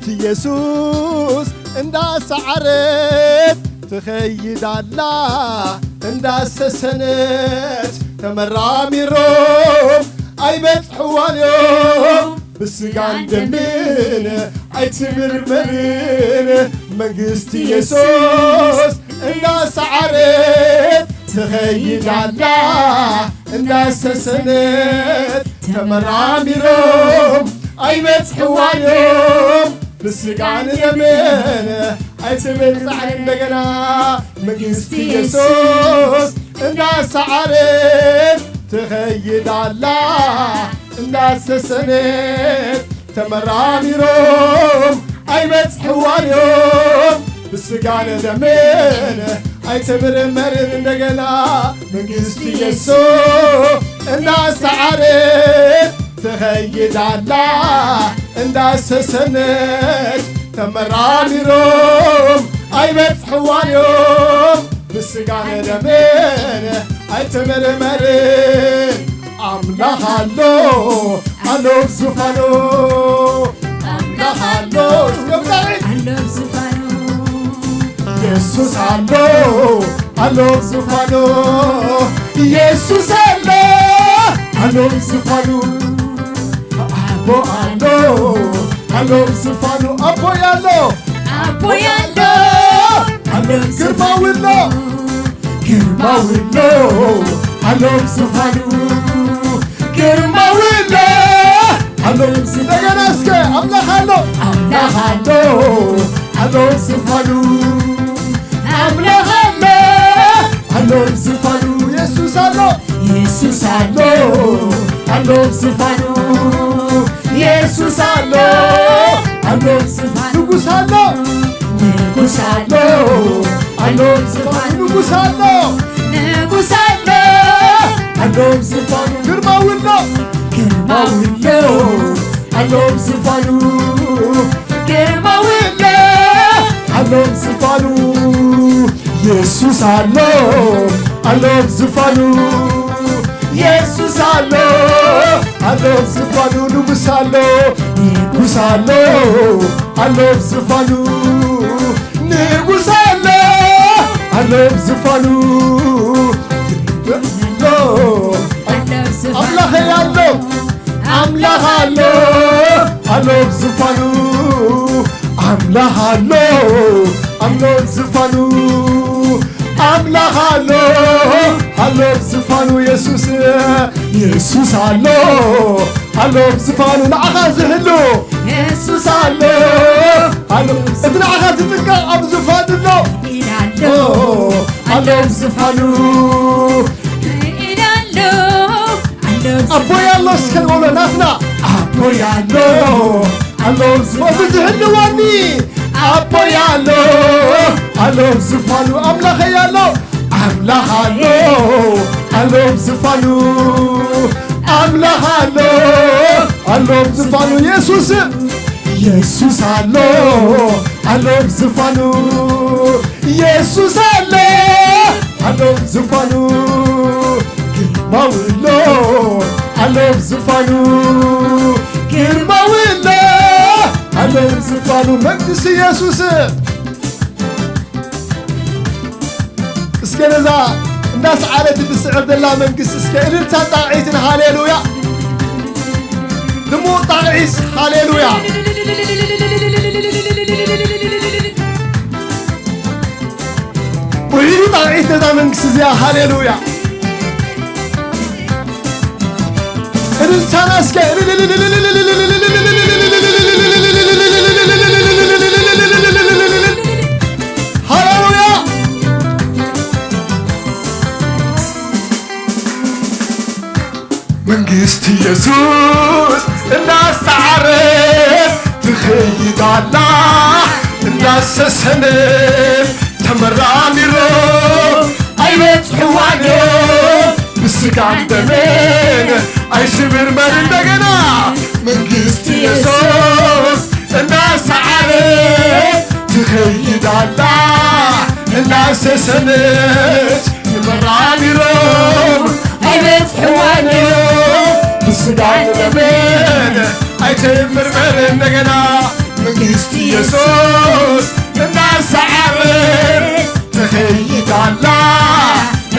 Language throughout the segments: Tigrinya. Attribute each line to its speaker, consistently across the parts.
Speaker 1: መንግሥት ኢየሱስ እንዳሳዓረት ትኸይዳላ እንዳሰሰነት ተመራሚሮም አይበጽሕዋልዮም بسجان دمين عتمر مرين منجست يسوس الناس عرت تغيد الله الناس سنت تمرامي روم عيبت حواليهم بسجان دمين عتمر زعين بقنا منجست يسوس الناس عرت تغيد الله الناس سنت تمراميروم عيبت حواليهم بسجان دمين عيتمر مرن دقنا منجست يسوع الناس عرت تغيد الله الناس سنت تمراميروم عيبت حواليهم بسجان دمين عيتمر مرن أملاح الله على زفانو أملاح الله على زفانو يسوع الله على زفانو يسوع الله على زفانو أبو الله على زفانو أبو يالله على كرما والله على زفانو كرما ولا هلو سيدنا ناسك الله هلو هلو سفالو الله هلو سفالو يسوع هلو سفالو يسوع هلو سفالو نقص هلو سفالو نقص هلو سفالو كرما ولا هلو سفالو كرما ولا هلو سفالو يسوع هلو سفالو يسوع هلو سفالو نقص هلو سفالو نقص هلو سفالو الله يالله أملاح الله على زفانو أملاح الله على زفانو أملاح الله على زفانو يسوع الله على زفانو نعخذه له يسوع الله على ابن عخذ تلقى أبو زفانو له على زفانو أبو يالله سكن ولا نفنا أبو يالله الله زفانو واني أبو يالله زفانو أملاح يالله أملاح الله زفانو أملاح الله زفانو يسوع الله زفانو يسوع الله زفانو مولو على زفانو كرما ولا على زفانو مجلس يسوع اسكنزا الناس عارت تسعد الله مجلس اسكن انت طاعيتنا هاليلويا دمو طاعيس هاليلويا وعيدو طاعيتنا مجلس يا هاليلويا التناسك هاليلويا منجست يسوع الناس عرف تخيد الله الناس سنت تمراني روح أيوة حواني بسجان دمين عيشبر من دقنا منجست يسوع الناس عرف تخيد الله الناس سنت تمراني روح أيوة حواني بسجان دمين عيشبر من دقنا መንግሥት ኢየሱስ እንዳሳዓረት ተኸይታላ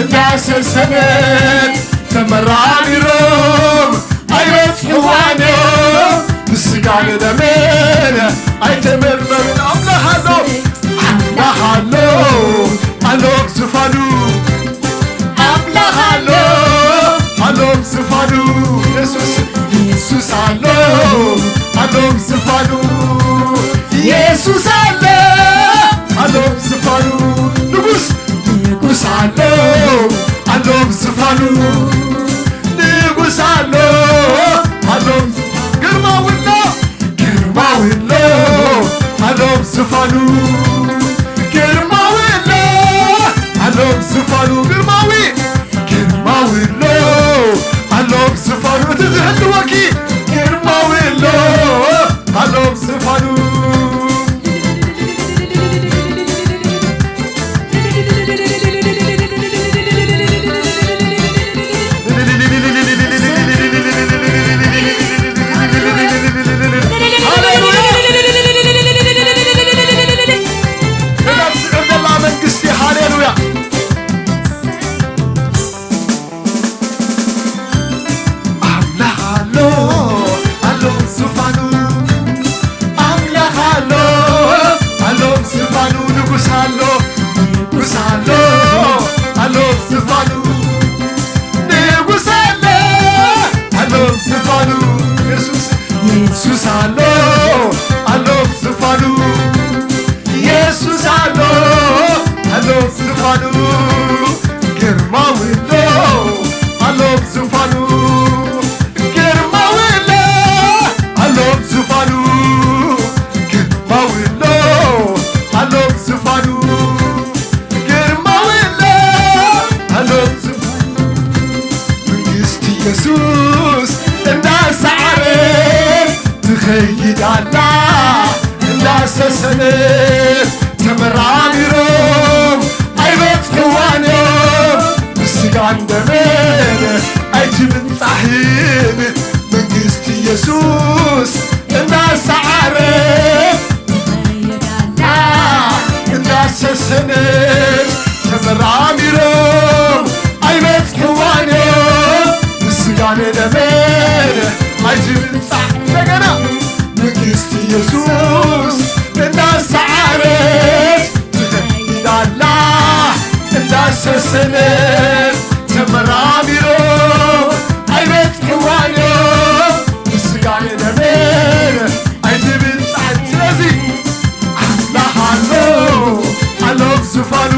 Speaker 1: እንዳሰሰነት ተመራሚሮም አይበጽሕዋንዮም ብስጋን ደምን አይተመርመርን አምላኻሎ አምላኻሎ አሎም ዝፋኑ አምላኻሎ አሎም ዝፋኑ ኢየሱስ አሎ አሎም ዝፋኑ ኢየሱስ አለ አሎም ዝፋኑ ንጉሥ አሎ አሎም ዝፋኑ ንጉሥ አሎ አሎም ግርማውሎ አሎም ዝፋኑ ግርማውሎ አሎም ዝፋኑ ግርማውሎ አሎም ዝፋኑ ትዝህልወኪ ግርማውሎ አሎም ዝፋኑ ኢየሱስ አሎ አሎም ዝፋኑ ኢየሱስ አሎ አሎም ዝፋኑ ግርማውሎ አሎም ዝፋኑ ግርማውሎ አሎም ዝፋኑ ግርማውሎ አሎም ዝፋኑ ግርማውሎ አሎም ዝፋኑ መንግሥት ኢየሱስ እንዳሳዓረት ትኸይዳላ እንዳሰሰነት ተመራሚሮም አይበጽሕዋንዮም ብስጋን ደምን አይትብጻሕን መንግሥት ኢየሱስ እንዳሳዓረት ትኸይዳላ እንዳሰሰነት ተመራሚሮም አይበጽሕዋንዮም ብስጋን ደምን አይትብጻሕ እንደገና መንግሥት ኢየሱስ እንዳሳዓረት ትኸይዳላ እንዳሰሰነት ተመራሚሮም አይበጽሕዋንዮም ብስጋን ደምን አይትብጻሕ ስለዚህ አምላኽ አሎ አሎም ዝፋኑ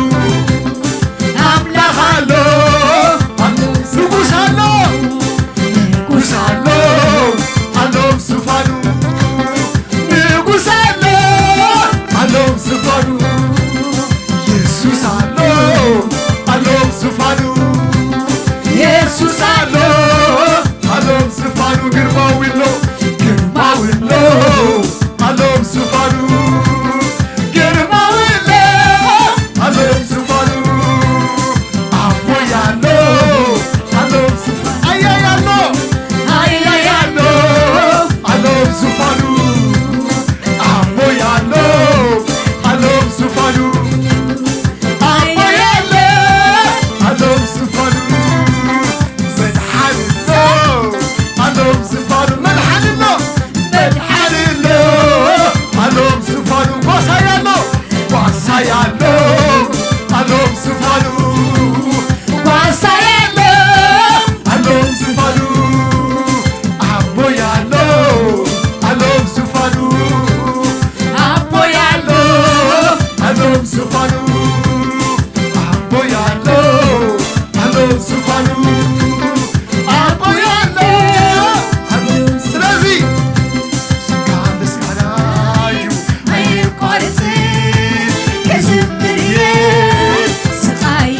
Speaker 1: አምላኽ አሎ ንጉሥ አሎ ንጉሥ አሎ አሎም ዝፋኑ ንጉሥ አሎ አሎም ዝፋኑ ኢየሱስ አሎ አሎም ዝፋኑ ኢየሱስ አሎ አሎም ዝፋኑ ግርማውሎ አሎም ዝፋኑ ግርማውሎ አሎም ዝፋኑ አሞያሎ አሎም ዝፋኑ አያያሎ አሎም ዝፋኑ አሞያሎ አሎም ዝፋኑ አሞያሎ አሎም ዝፋኑ መድሓንሎ አሎም ዝፋኑ መድሓንሎ አሎም ዝፋኑ ጓሳያሎ አሎም ዝፋኑ ጓሳያሎ አሎም ዝፋኑ አሞያሎ አሎም ዝፋኑ አሞያሎ አሎም ዝፋኑ አሞያሎ አሎም ዝፋኑ አሞያሎ ስለዚህ ስጋ ምስጋናዩ አይቋረጽም ከዝምብዬ ስቃይ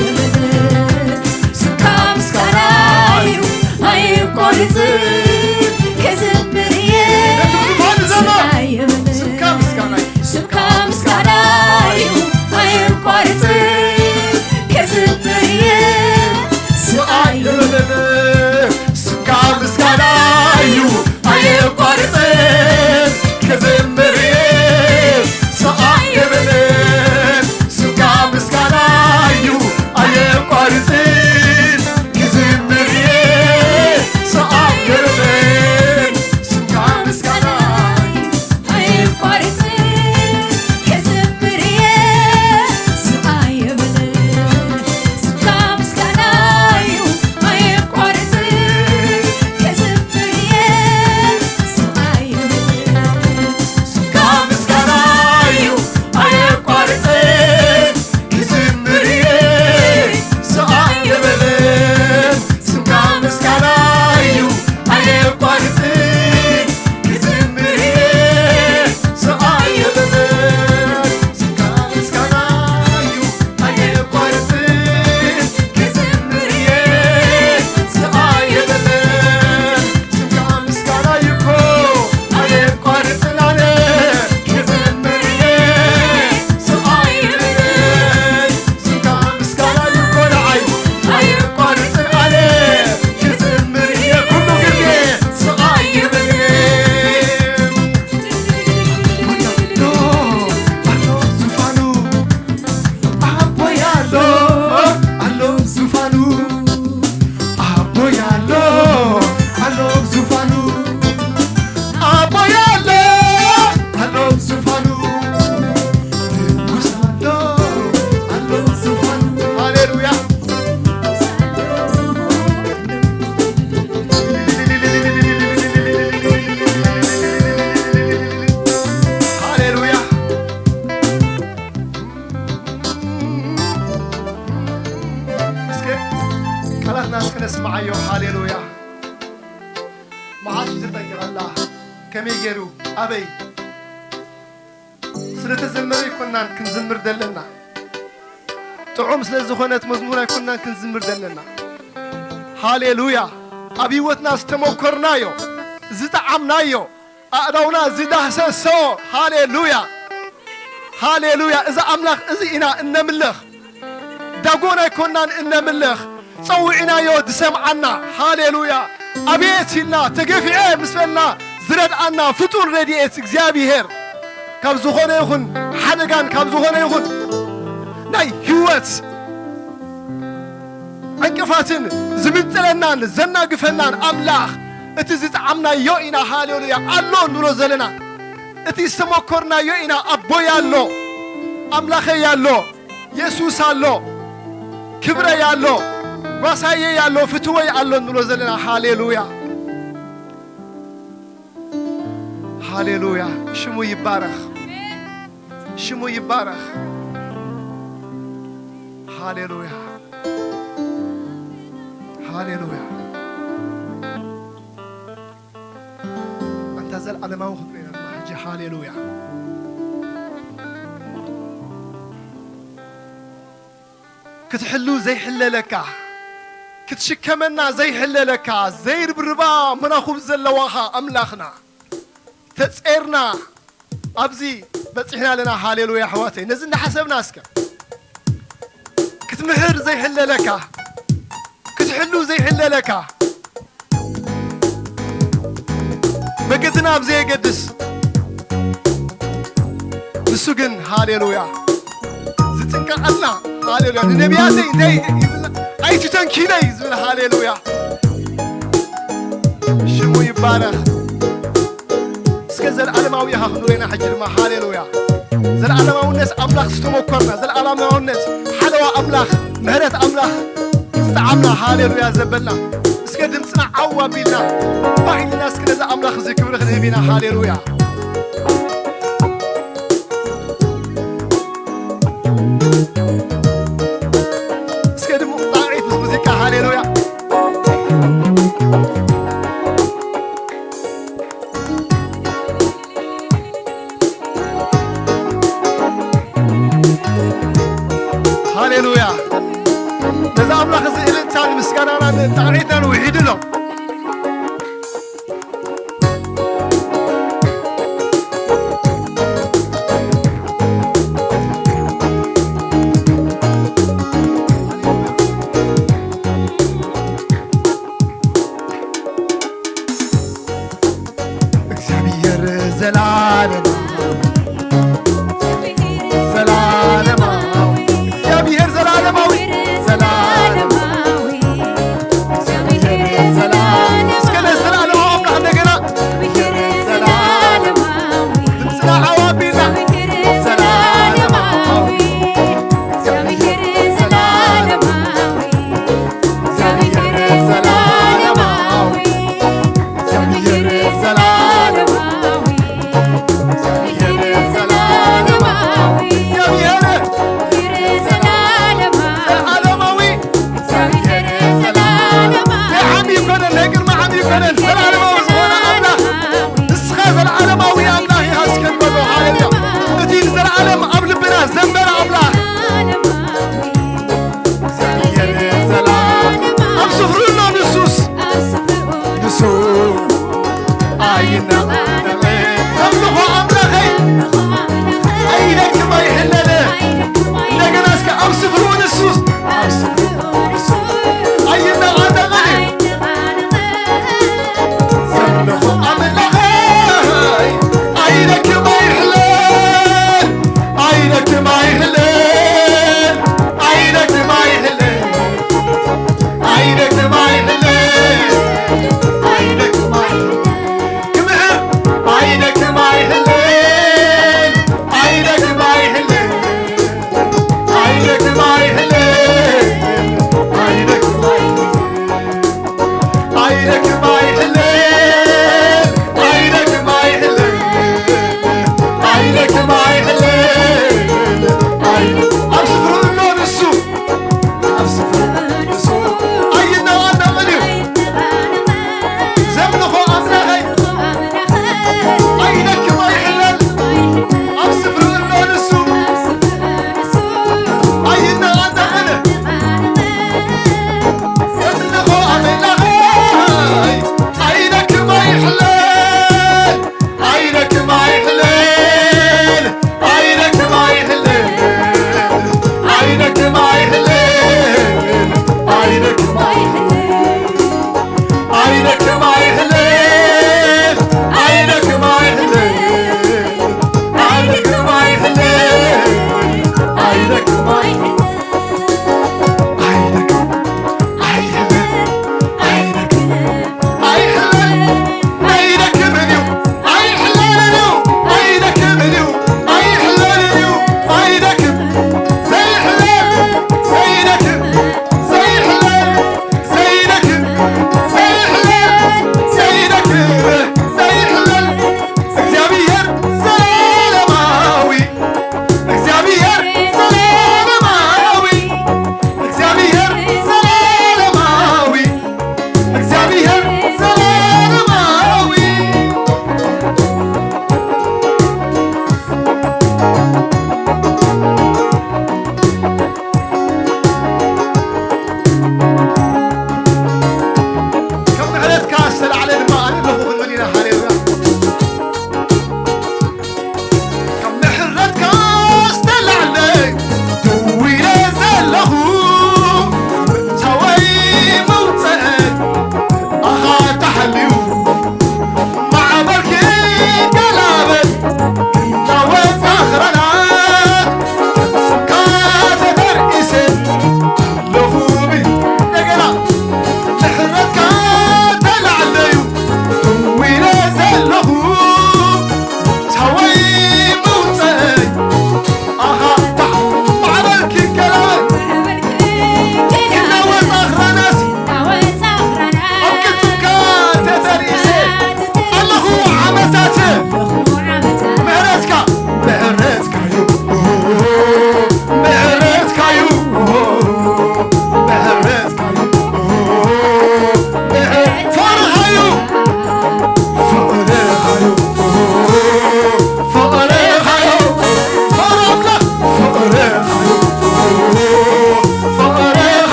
Speaker 1: ناس كنسمع أيوه هاليلويا معاش تذكر الله كم يجرو أبي سنة زمري كنا كنزمر دلنا تعوم سلزخونة مزمورة كنا كنزمر دلنا هاليلويا أبي وتنا استموكرنايو زيت عمنايو أدونا زيده سو هاليلويا هاليلويا إذا أملخ إذا إنا إن ملخ دعونا كنا إن ملخ صوعنا يود سمعنا هاليلويا أبيتنا تقفي مسفلنا زرد عنا فتور رديئة إكزيابيهر كابزوخونا يخون حدقان كابزوخونا يخون ناي هيوات انكفاتن زمنتلنان زنا قفنان أملاخ اتزيت عمنا يوئنا هاليلويا اللو نورو زلنا اتي سموكورنا يوئنا أبو يالو أملاخ يالو يسوس يالو كبر يالو واسايا يالو فتوى يالو نورو زلنا هاليلويا هاليلويا شمو يبارخ شمو يبارخ هاليلويا هاليلويا أنت زل على ما وخبرنا المحجة هاليلويا كتحلو زي حل لك كتشكمنا زي حل لك زي بربا مناخب زلواها أملاخنا تسعرنا أبزي بتصحنا لنا هاليلويا حواتي نزلنا حسبنا اسكا كتمهر زي حل لك كتحلو زي حل لك مقدنا بزي قدس نسوقن هاليلويا زتنكا عنا هاليلويا النبياتي زي أي تتنكيني زمن هاليلويا شمو يبارخ زل علماوي هخذونا حجر ما هاليلويا زل علماو الناس أملاخ ستموكرنا زل علماو الناس حلوة أملاخ مهرة أملاخ استعمنا هاليلويا زبلنا اسكدم صنع عوا بينا باقي الناس كنا زل أملاخ زي كبر خذبينا هاليلويا اسكدم طاعيت موسيقى هاليلويا هاليلويا نزا أملاخ زي الانتان مسكانا تعريتنا وحيد له እግዚአብሔር ዘላለም زلالماوي زلالماوي زلالماوي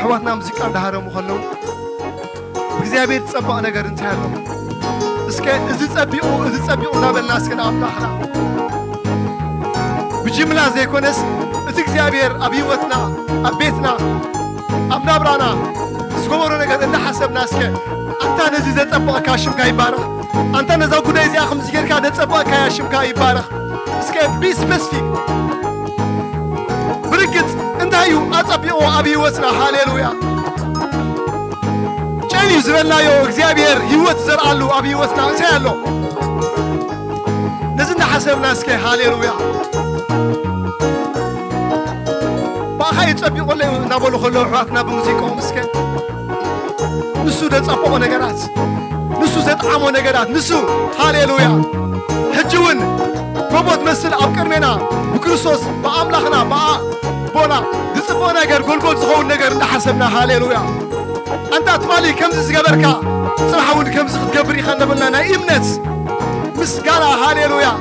Speaker 1: أحواتنا موسيقى دهارهم خلوا بزيابير تصبق نجار انتهالهم اسكي إذا تصبقوا ناب الناس كده عم نحرا بجملة زي كونس إذا زيابير أبيوتنا أبيتنا أم نابرانا سكومورو نجار إن حسب ناس كده أنت نزيد تصبق كاشم كاي بارخ أنت نزاو كده زي أخم زيجر كده تصبق كاشم كاي بارخ اسكي بي سبيسفيك بركت انتهيو أتصبقوا أبيوتنا هاليلويا جاني زبلنا يو اكزيابير يوت زرعلو أبيوتنا انتهالو نزلنا حسب ناسكي هاليلويا باخي تصبقوا لي نابولو خلو حواتنا بموسيقى مسكين نسو ده تصبقوا نقرات نسو نسو زت عمو نجارات نسو هاليلويا حجون كوبوت مثل أبكر منا بكريستوس بأملاخنا بونا دسبو نجار قول زخون نجار نحسبنا هاليلويا أنت أتمالي كم زجبركا سمحون كم زخت جبري خلنا بنا نايمنت مسجانا هاليلويا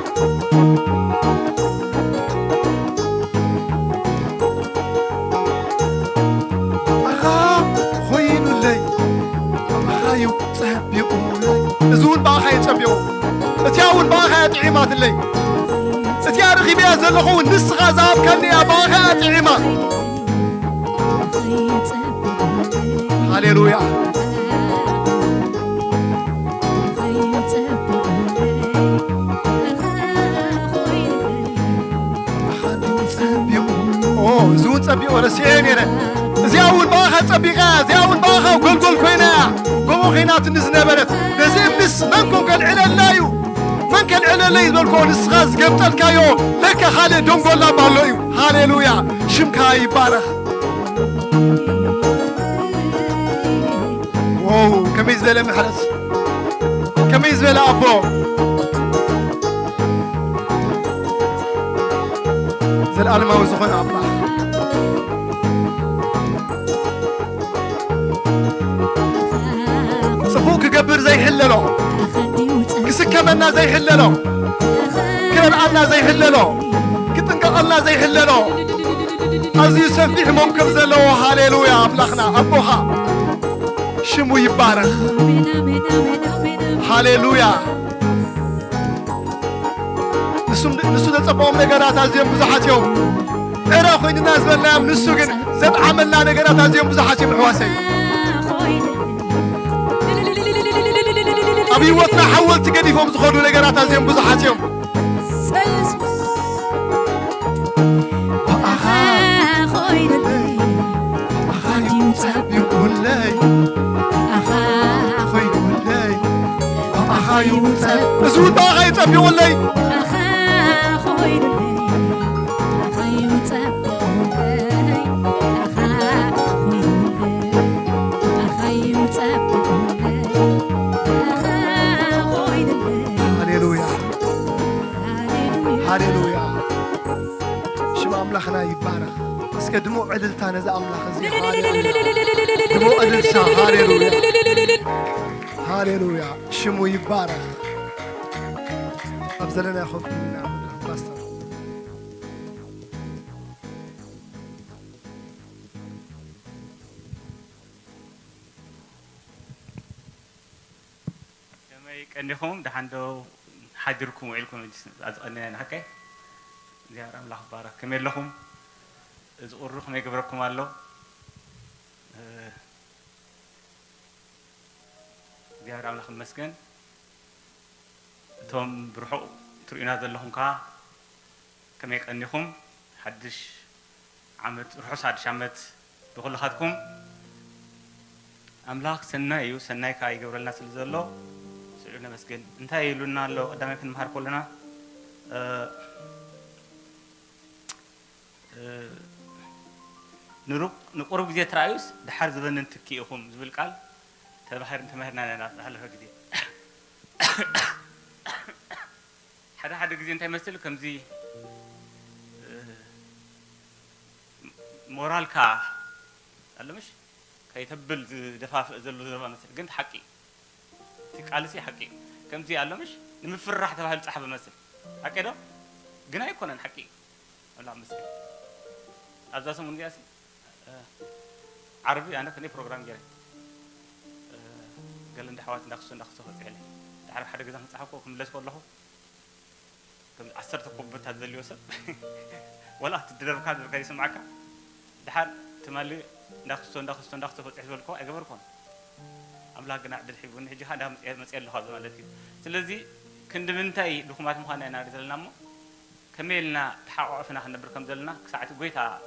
Speaker 1: زون باخي تبيو اتياون باخي تعيمات اللي اتيا رخي بيا زلخو نص غزاب كان يا باخي تعيمات هاليلويا اوه زون تبيو رسيني زياون باخا تبيغا زياون باخا قول كوينا قومو خينات النزنبرت نزيم نس منكم كان على اللايو من كان على الليل بالكون الصغاز قبت الكايو لك خالي دونقول لا بالويو هاليلويا شمكا يبارخ واو كميز بلا محرس كميز بلا أبو زي الألمة وزخون أبلا صفوك قبر زي حللو كسكمنا زي حللو كرعنا زي حللو كتنقلنا زي حللو أزي يسفيح ممكن زلو هاليلويا أبلغنا أبوها شمو يبارك هاليلويا نسو نصبهم نقرات هزيهم بزحات يوم إيرا خوين الناس بلناهم نسو زد عملنا نقرات هزيهم بزحات يوم حواسي أبي وطنا حولت قديفهم زخونوا نقرات هزيهم بزحات يوم نسول باغي يتبي ولاي هاليلويا هاليلويا شما أملاخنا يبارك اسكا دموع عدلتانا زي أملاخ زي هاليلويا دموع عدلتا هاليلويا هاليلويا شمو يبارك أفضلنا يا خوف منا باستر
Speaker 2: كما يكنيهم دحندو حاضركم وعلكم أنا هكاي زيارة الله بارك كما لهم إذا أروحنا يقبركم الله زيارة الله مسكن توم بروحو ترينا ذلهم كا كما يكنيهم حدش عمت روحو حدش عمت بقول خدكم أملاك سنايو سناي كاي قبر الناس اللي زلوا سألنا مسكين انتهى يلونا لو قدامك المهار كلنا نقرب جديد رأيوس دحر زبن نتكيهم زبل قال تبحر انت مهرنا لنا هلا جديد حدا جديد انت مثل كم زي مورال كا قال مش كيتبل دفاف زلو زمان مثل قلت حقي قال سي حقي كم زي قال مش نمفرح تبع صاحب مثل حقي ده قنا يكون حقي ولا مثل أزاس من جاسي عربي أنا كني برنامج جري قال إن حوات نقص فعلي تعرف حدا جزاه صاحبكم كم ليش والله كم عصرت قبة هذا اليوسف ولا تدرب كذا كذا يسمعك دحر تمالي نقص فتحسبلكم أجبركم أملاك جنا عدل حبون هجي هذا مسألة هذا مالتي سلزي كند منتهي دخمات مخانا أنا رجل نامو كملنا تحقق فينا خلنا بركم زلنا ساعة قويتها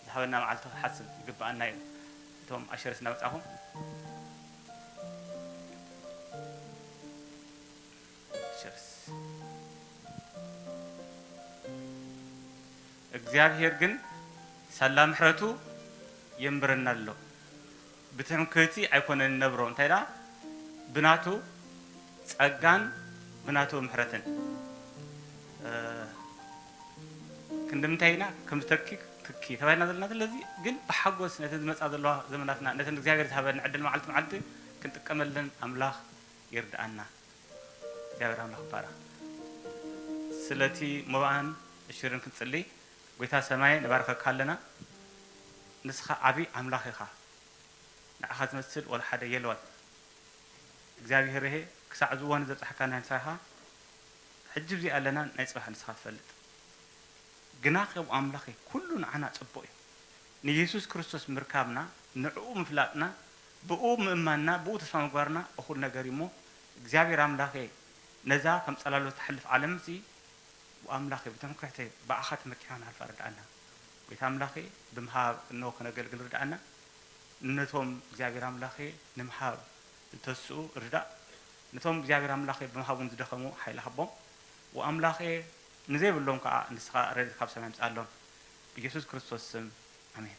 Speaker 2: ذهبنا مع التحسب يقبل أن توم 10 سنوات أهم እግዚአብሔር ግን ሰላም ሕረቱ የምብረናሎ ብትንከቲ አይኮነን ነብሮ እንታይዳ ብናቱ ጸጋን ብናቱ ምሕረትን ክንድምታይና ከም ተኪክ ትኪ ተባይና ዘለና ስለዚ ግን ብሓጎስ ነቲ ዝመጻ ዘለዋ ዘመናትና ነቲ እግዚአብሔር ዝሃበና ዕድል መዓልቲ ክንጥቀመለን ኣምላኽ ይርዳኣና እግዚአብሔር ኣምላኽ ባራ ስለቲ መባኣን እሽርን ክንጽልይ ጎይታ ሰማይ ንባርከካ ኣለና ንስኻ ዓቢ ኣምላኽ ኢኻ ንዓኻ ዝመስል ወላ ሓደ የለዋን እግዚአብሔር ይሄ ክሳዕ ዝዋን ዘብፅሐካ ናይ ንስኻ ሕጂ ብዚ ኣለና ናይ ጽባሕ ንስኻ ትፈልጥ ግና ኸብ ኣምላኽ ኩሉ ንዓና ጽቡቕ እዩ ንኢየሱስ ክርስቶስ ምርካብና ንዕኡ ምፍላጥና ብኡ ምእማንና ብኡ ተስፋ ምግባርና እኹል ነገር እሞ እግዚአብሔር ኣምላኽ ነዛ ከም ጸላሎ ተሕልፍ ዓለም እዚ ኣምላኽ ብተመክሕተ ብኣኻ ተመኪና ናልፋ ርዳኣና ጎይታ ኣምላኽ ብምሃብ እነሆ ከነገልግል ርዳኣና ነቶም እግዚአብሔር ኣምላኽ ንምሃብ ዝተስኡ ርዳእ ነቶም እግዚአብሔር ኣምላኽ ብምሃቡን ዝደኸሙ ሓይሊ ሃቦም ወኣምላኽ ንዘይብሎም ከዓ ንስኻ ረድኤት ካብ ሰማይ ምጽኣሎም ብኢየሱስ ክርስቶስ ስም ኣሜን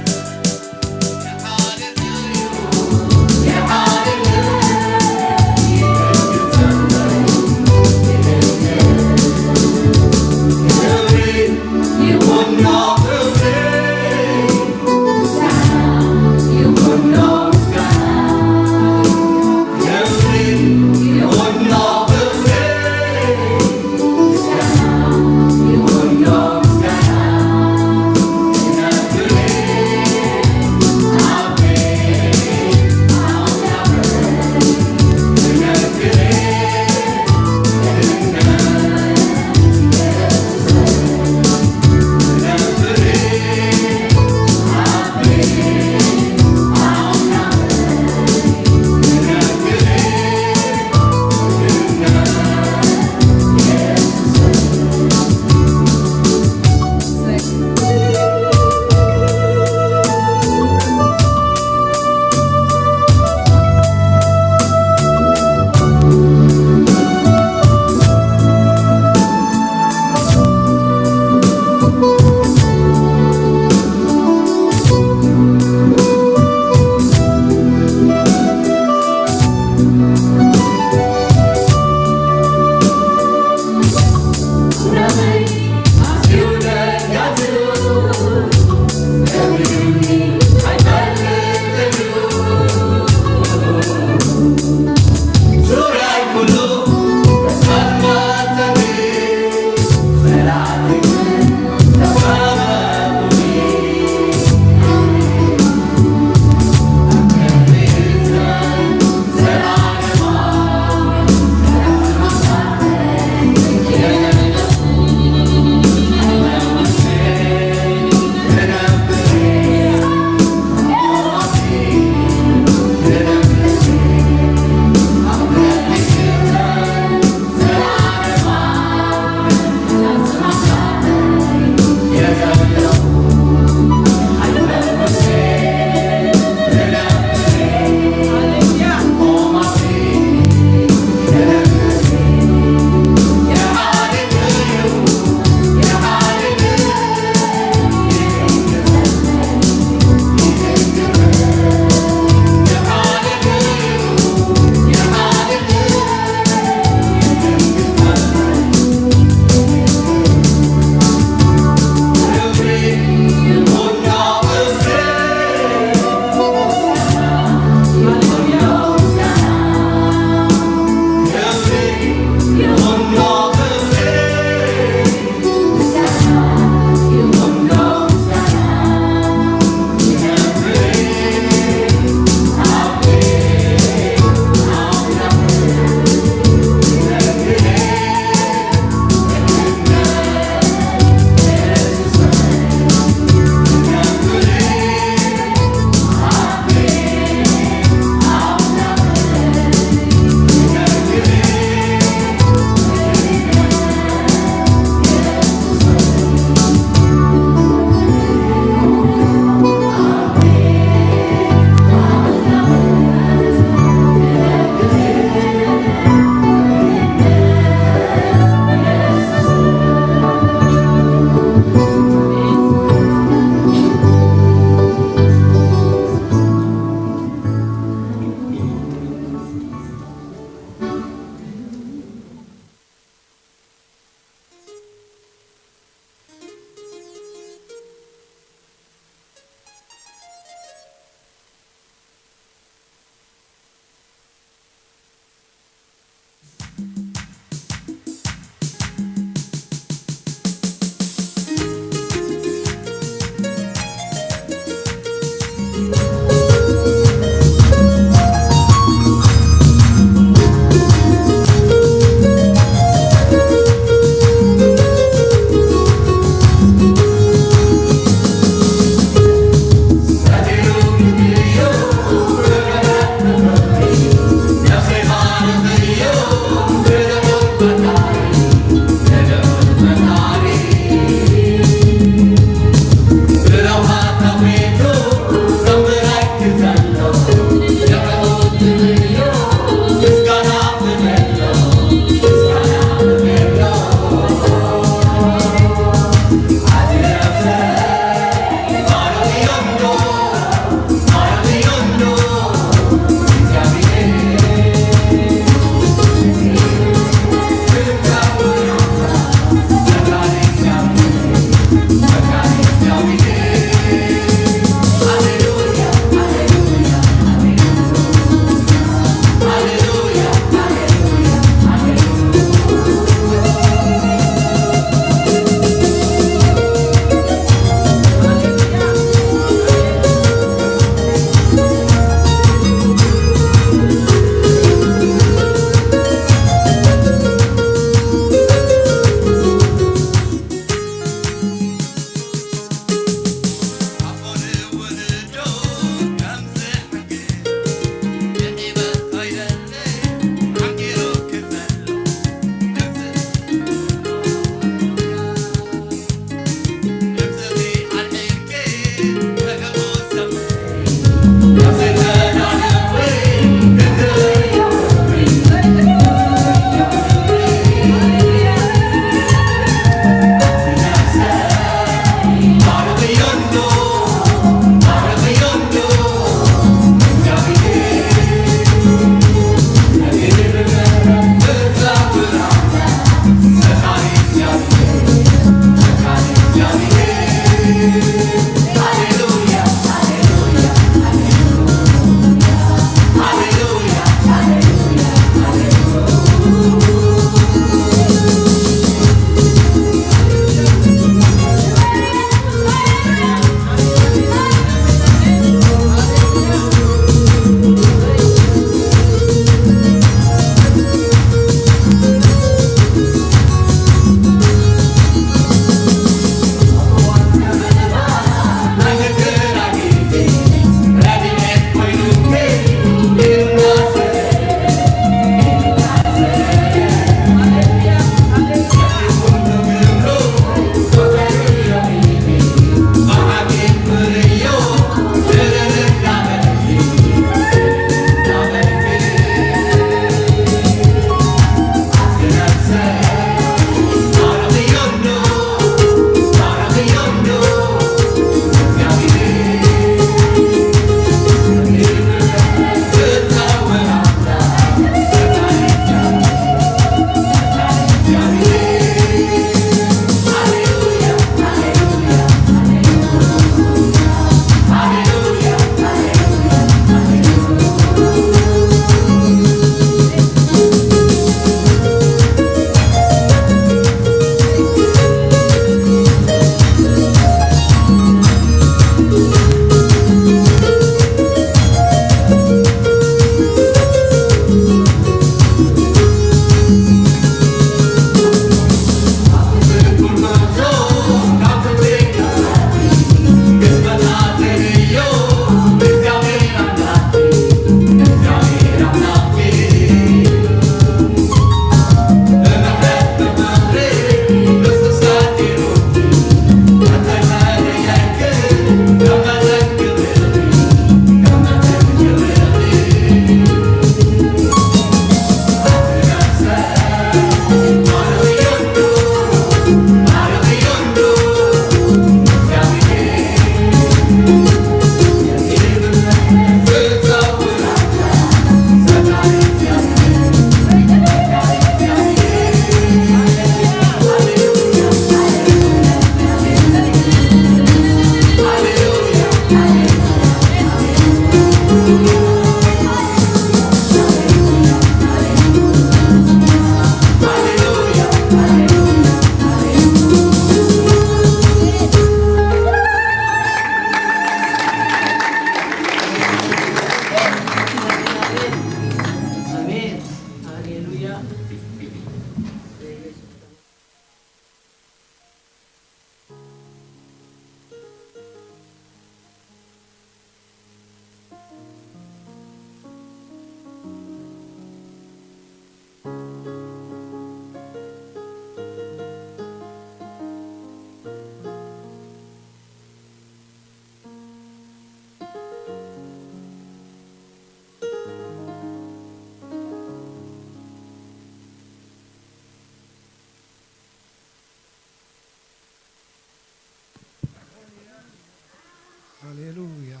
Speaker 1: هاليلويا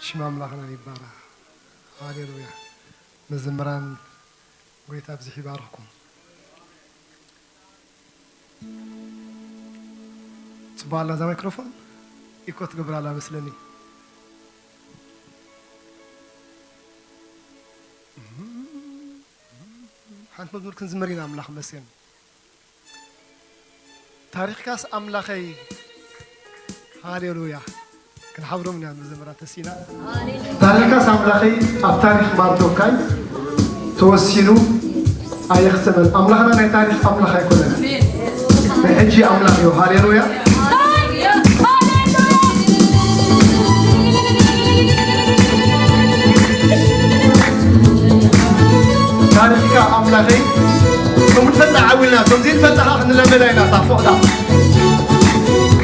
Speaker 1: شمام لغنا يبارك هاليلويا مزمران ويتا بزح يباركم تبع الله ذا ميكروفون يكوت قبل على مسلني حنت مزمور كنزمرين أملاخ مسين تاريخ كاس أملاخي هاليلويا كنحضروا من المزمرات السينا تاريخ كاس أملاخي التاريخ مارتوكاي توسينو أيختمل أملاخنا من تاريخ أملاخي كلنا بحجي أملاخي هاليلويا تاريخ أملاخي ثم تفتح عوينا ثم زين فتح أخذنا لملاينا طافوقنا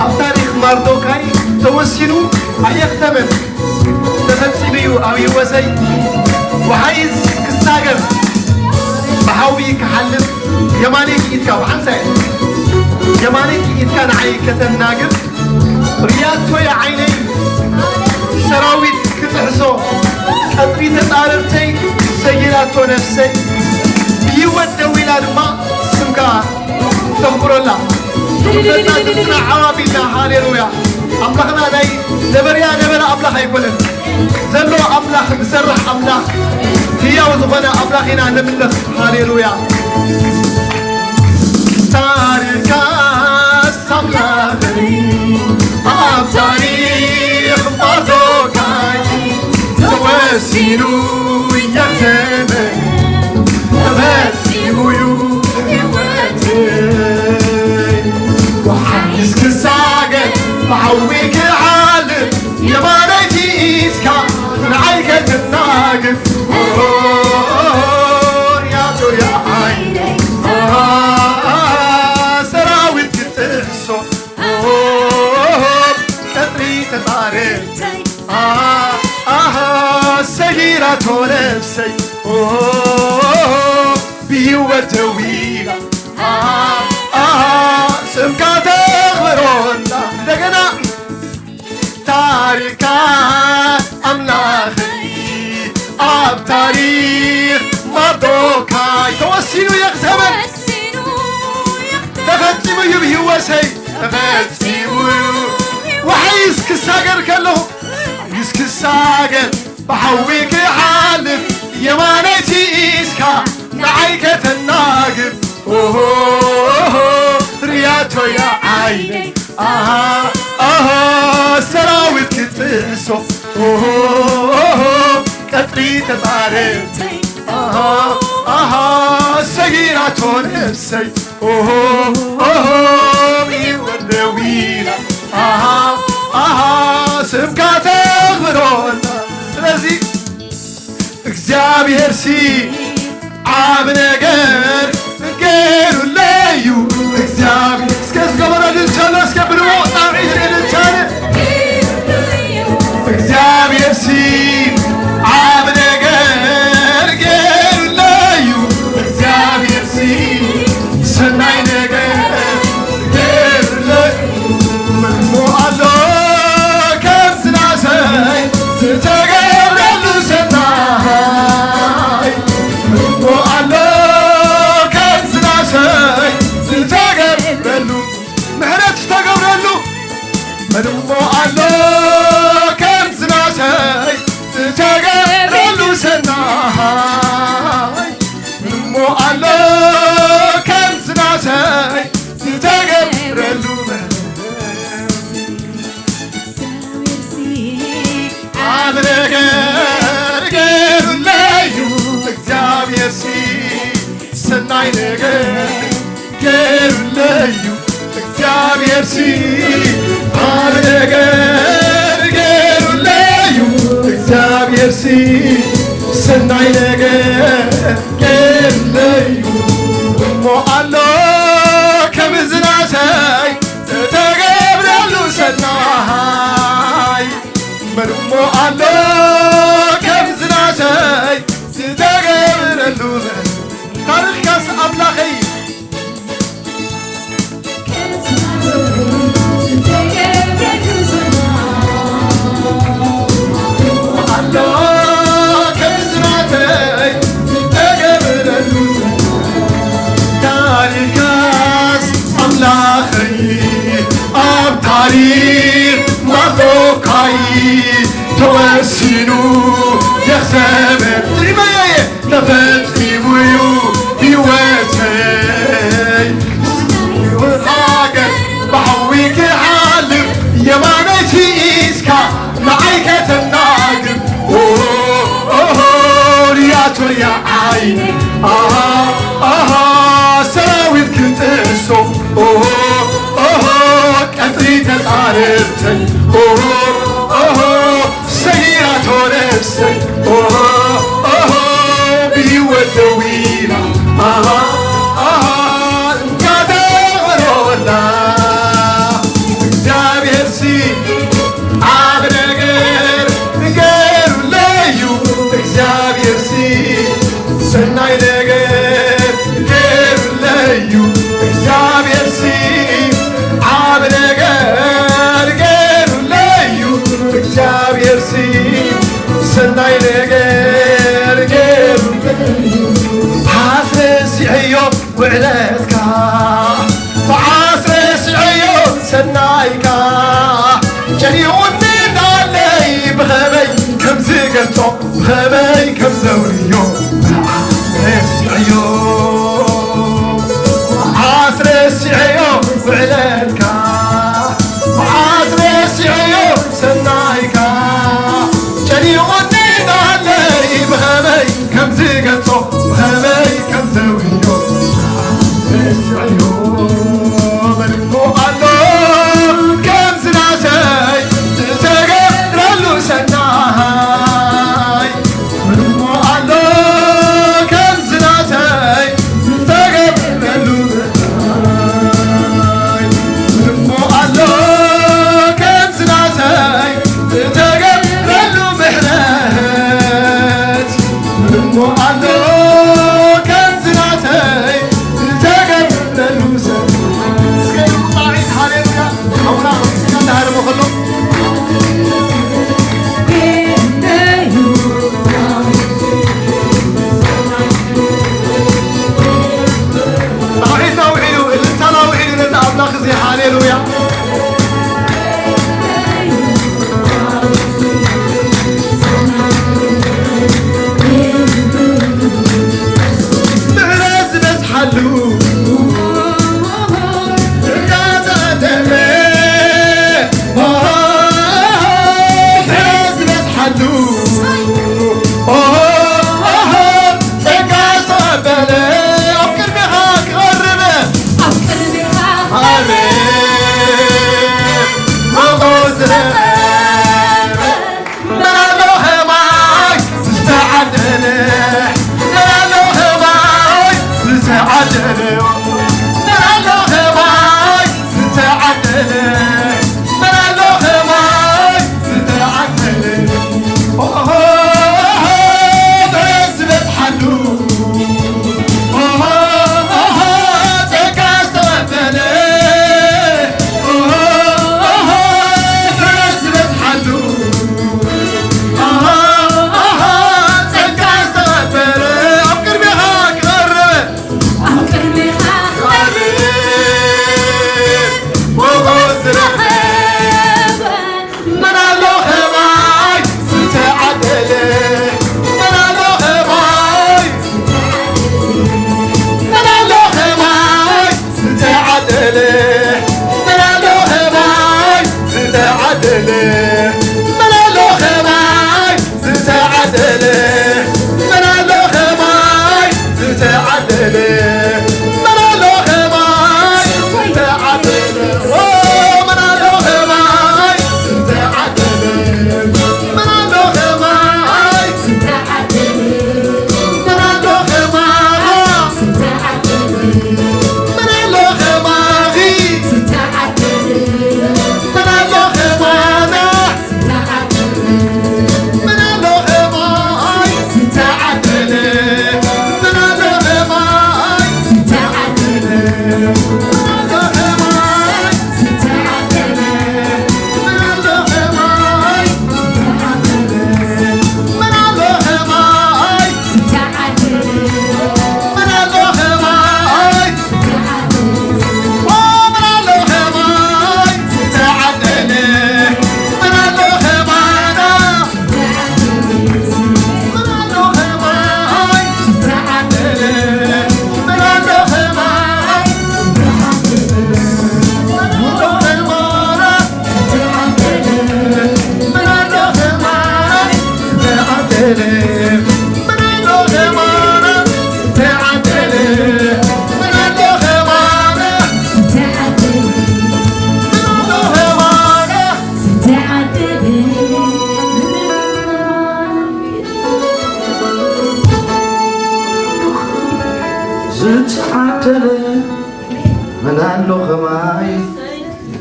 Speaker 1: التاريخ ماردوكاي توسينو أيختمل تفتيبيو أو يوسي وحيز كستاقر بحاوي كحلم يمانيك إيدكا وعنسي يمانيك إيدكا نعي كتناقر رياضتو يا عيني سراويت كتحسو قطري تطاررتي سيلاتو نفسي بيودو إلى الماء سمكا تخبر الله تخبرنا تسنع عوابينا هاليلويا أملاخنا لي نبريا نبرا أملاخ يقولن زلو أملاخ مسرح أملاخ هي وزغنا أملاخنا نملخ هاليلويا تاريخ أملاخي تاريخ ماردوكاي توسينو يختمل تفتيبو يوتي وحيز كساقل بحويك عالم يماني جيسكا نعيك تناقف رياضو يا عيني سراويت كتحسو كتري تطاررتي سيراتو نفسي بيودويلا سمكا تخبرونا دقنا تاريخ أملاخي أب تاريخ ماردوكاي توسينو يختمل تفتيمو يبهي وسي تفتيمو وحيز كساقر كله يز كساقر بحويك حالف يمانيتي إيسكا نعيك تناقف رياتو يا عيني سراويت كتحسو قطري تطاررتي سيراتو نفسي بيودويلا سمكا تخبرونا ስለዚህ እግዚአብሔር ሲዓብ ነገር ገሩለዩ እግዚአብሔር እስከስከበረ ልቻለ እስከብርሞ ጣሪት ልቻለ እግዚአብሔር ሲዓብ ነገር ገሩለዩ እግዚአብሔር ሰናይ ነገር ገሩለዩ ምንሞ አሎ ከምስናሰይ ዝተገብረሉ ሰናይ ምንሞ አሎ ከምስናሰይ ዝተገብረሉ ምሕረት ዝተገብረሉ ምንሞ አሎ ከምስናሰይ ዝተገብረሉ ሰናይ ምንሞ አሎ ከምስናሰይ ዝተገብረሉ ነገር ገሩለዩ እግዚአብሔር ሰናይ ነገር ገሩለዩ እግዚአብሔር ነገር ገሩለዩ እግዚአብሔር ሰናይ ነገር ገሩለዩ እሞ አሎ ከምዝናሰይ ተገብረሉ ሰናይ ምንሞ አሎ ከምዝናሰይ ዝተገብረሉ ታሪክካስ ኣምላኸይ ታሪክ ማቶካይ ተወሲኑ የኽሰበት ድሪመየ ተፈጽሙዩ ሕይወተይ ሃገር ባሕዊክ ዓልም የማነይቲ ኢስካ ንዓይከ ተናግር ሪያቶርያ ዓይን ሰራዊት ክንጥሶ ቀጥሪ ተጣርብተይ ሰጊራቶ ነፍሰይ ብሕይወት ደዊላ እንካተወሮላ እግዚአብሔር ሲ ዓብ ነገር ንገሩለዩ እግዚአብሔር ሲ ሰናይ ነገር ንገሩለዩ እግዚአብሔር ሲ ዓብ ነገር ንገሩለዩ እግዚአብሔር ሲ ሰናይ ነገር ንገሩለዩ ሓስረሲዐዮ ውዕለትካ ብዓስረሲዐዮ ሰናይካ ጨኒዑኒ እንዳለይ ብኸመይ ከም ዝገልጾ ብኸመይ ከም ዘውርዮ ዓስረሲዐዮ ዓስረሲዐዮ ውዕለትካ ዓስረሲዐዮ ሰናይካ ጨኒዑኒ እንዳለይ ብኸመይ ከም ዝገልጾ ብኸመይ ከም ዘውርዮ ዓስረሲዐዮ መልክቶ ኣሎ ከም ዝናሰይ ዝተገብረሉ ሰናይ መልክቶ ኣሎ ከም ዝናሰይ ዝተገብረሉ ሰናይ መልክቶ ኣሎ ከም ዝናሰይ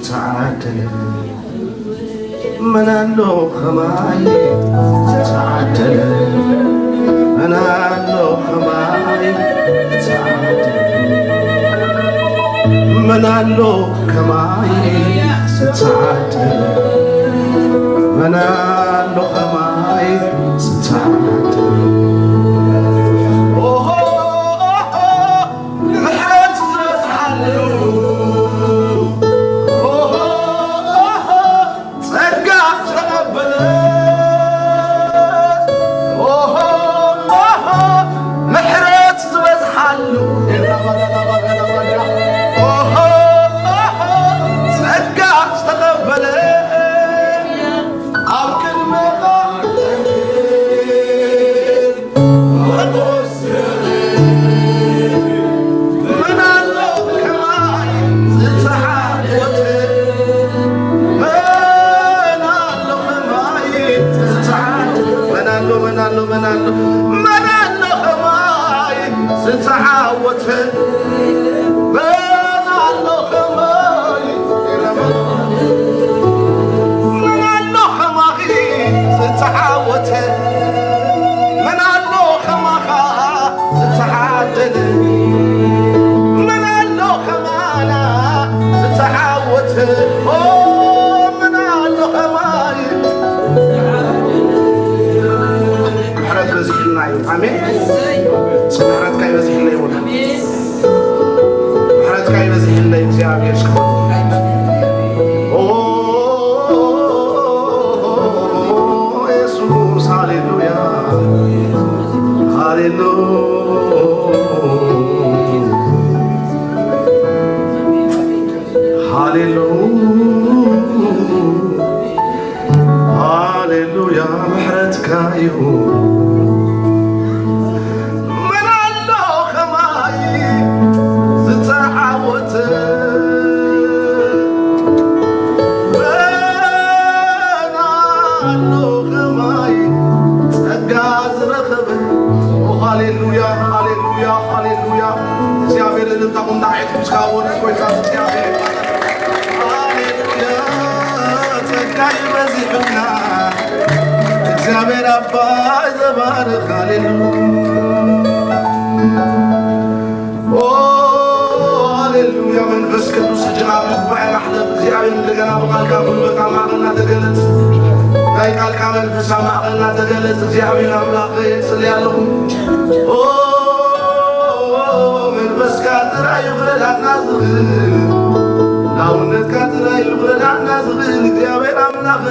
Speaker 3: ستعدل منالو خماي ستعدل منالو خماي ستعدل منالو خماي ستعدل منالو خماي ستعدل آمين. سمعت كاي بزح الله يقول. سمعت كاي بزح الله يجزاه يشكر. أوه يسوع هاليلويا هاليلويا هاليلويا هاليلويا محرت كايو هاليلويا هاليلويا هاليلويا እግዚአብሔር ልታቁም ዳይት ምስካውን ቆይታስ እግዚአብሔር ሃሌሉያ ተካይ በዚህና እግዚአብሔር አባ ዘባረክ ሃሌሉያ ኦ ሃሌሉያ መንፈስ ቅዱስ ጅራብ ባይ ማህለብ እግዚአብሔር እንደገና በቃልካ በቃ ማቀና ተገለጽ باي قال كامل في السماء قلنا تجلس እግዚአብሔር አምላክ ስለያለው ኦ من بس كاتر يغرد الناس لو نت كاتر يغرد الناس እግዚአብሔር አምላክ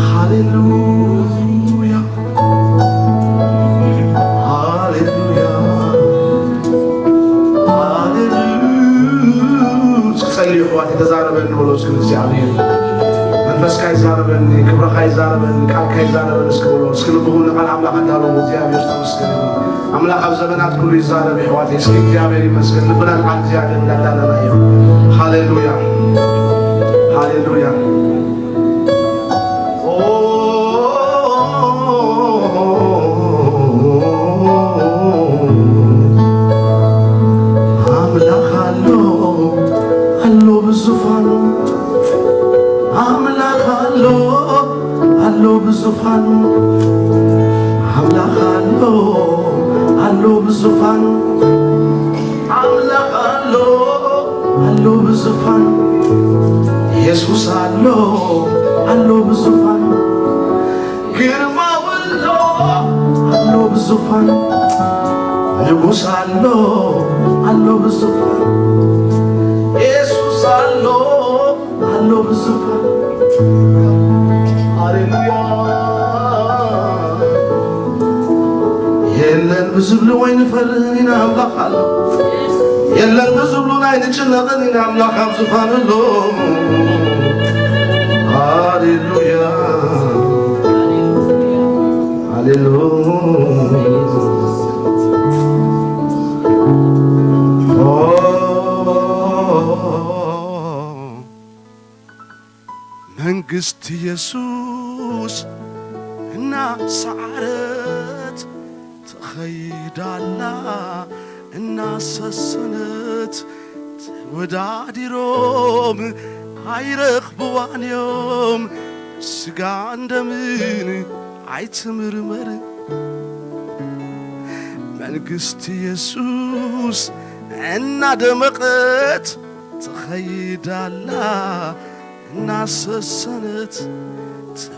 Speaker 3: ሃሌሉያ ሃሌሉያ صلي اخواتي تزاربن بلوس كل እግዚአብሔር መንፈስ ካይዛረበን ክብረ ካይዛረበን ቃል ካይዛረበን እስከብሎስ ክል በሁሉ ቃል አምላክ እንዳለው እግዚአብሔር ተመስገን አምላክ ኣብ ዘመናት ሁሉ ይዛረብ ይዋት እስኪ እግዚአብሔር ይመስገን ልብና ቃል እግዚአብሔር እንዳዳለና ይሁ ሃሌሉያ ሃሌሉያ ኦ አምላክ አሎ በዙፋኑ አምላክ አሎ በዙፋኑ አምላክ አሎ በዙፋኑ አምላክ አሎ በዙፋኑ ኢየሱስ አሎ በዙፋኑ ግርማው አሎ በዙፋኑ ንጉሥ አሎ በዙፋኑ ኢየሱስ አሎ በዙፋኑ ሃሌሉያ የለን ብዙ ብሎ ወይን ፈርህን አምላክ አሎ የለን ብዙ ብሎ አይን ጭነቅን አምላክ ኣብ ዙፋኑ አሎ ሃሌሉያ ሃሌሉያ መንግስት ኢየሱስ እና ሰዓረት تخيدالا الناس السنت وداديروم هايرخ بوان يوم سقان دمين عيتمرمر منقست يسوس عنا دمقت تخيدالا الناس السنت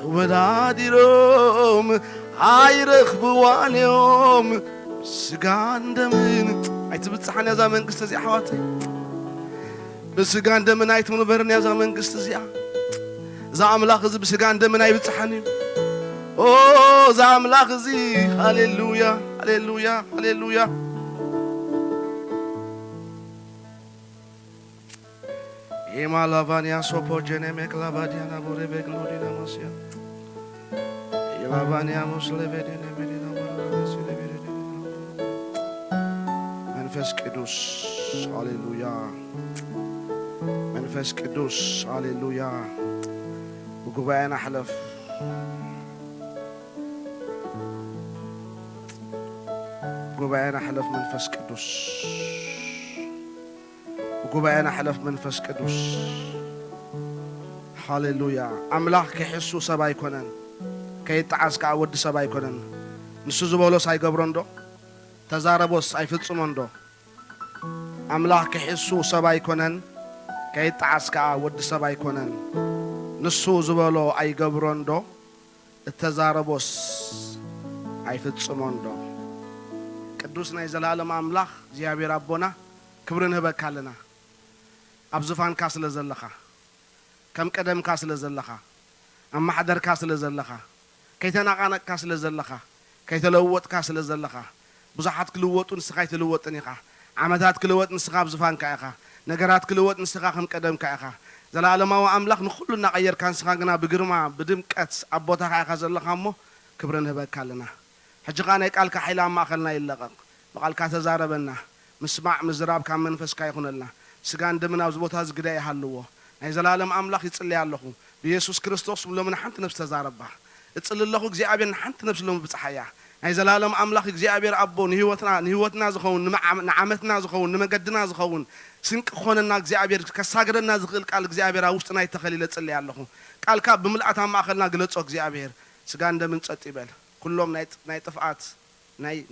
Speaker 3: وداديروم هايرخ بوان يوم سقان دمين عيتبتصحن يا زمان قست زي حواتي بسقان دمين عيتمرمرن يا زمان قست زي ذا أملاخ زي بسقان دمنا يبتصحني أوه ذا أملاخ زي هاليلويا هاليلويا هاليلويا إما لافانيا سوبو جنمك لافاديانا بوري بيكلودينا ماسيا لافانيا مسلبيدينا مدينا مرسلبيدينا منفس قدوس هاليلويا منفس قدوس هاليلويا وقبعنا حلف قبعنا حلف منفس قدوس وقبعنا حلف منفس قدوس هاليلويا أملاك كحسو سبا يكونن كي تعسك عود سبا يكونن نسو زبولوس أي قبرندو تزاربوس أي فتسمندو أملاك كحسو سبا يكونن كي تعسك عود سبا يكونن نسو زبالو أي قبرندو التزاربوس أي فتسمندو قدوسنا يزلالم أملاخ زيابي ربنا كبرنا بكالنا أبزفان كاسل زلخا كم قدم كاسل زلخا أما حدر كاسل زلخا كي تناقانا كاسل زلخا كي تلوت كاسل زلخا بزحات كلوت نسخا تلوت نيخا عمدات كلوت نسخا بزفان كايخا نجارات كلوت نسخا كم قدم كايخا زلالم أملاخ نخلنا غير كان سخانا بجرما بدمكات أبوتها كايخا زلخا مو كبرنا بكالنا حجقانا يقالك حيلا ما أخلنا يلقق بقالك تزاربنا مسمع مزراب كان منفس كايخون لنا سقان دمنا وزبوتها زقداي حلوه أي زلالم أملاخ يتصلي علىه بيسوس كريستوس ولو من حنت نفس تزاربه اتصلي الله እግዚአብሔር حنت نفس لهم بصحيا أي زلالم أملاخ እግዚአብሔር أبو نهوتنا زخون نعمتنا زخون نمجدنا زخون سنك خوننا እግዚአብሔር كساغرنا زخل قال እግዚአብሔር ውስጥና ይተخلي لتصلي علىه قال كاب بملأታ ማእኸልና ግለጾ እግዚአብሔር سقان دمن ጸጥ ይበል كلهم ناي طفعات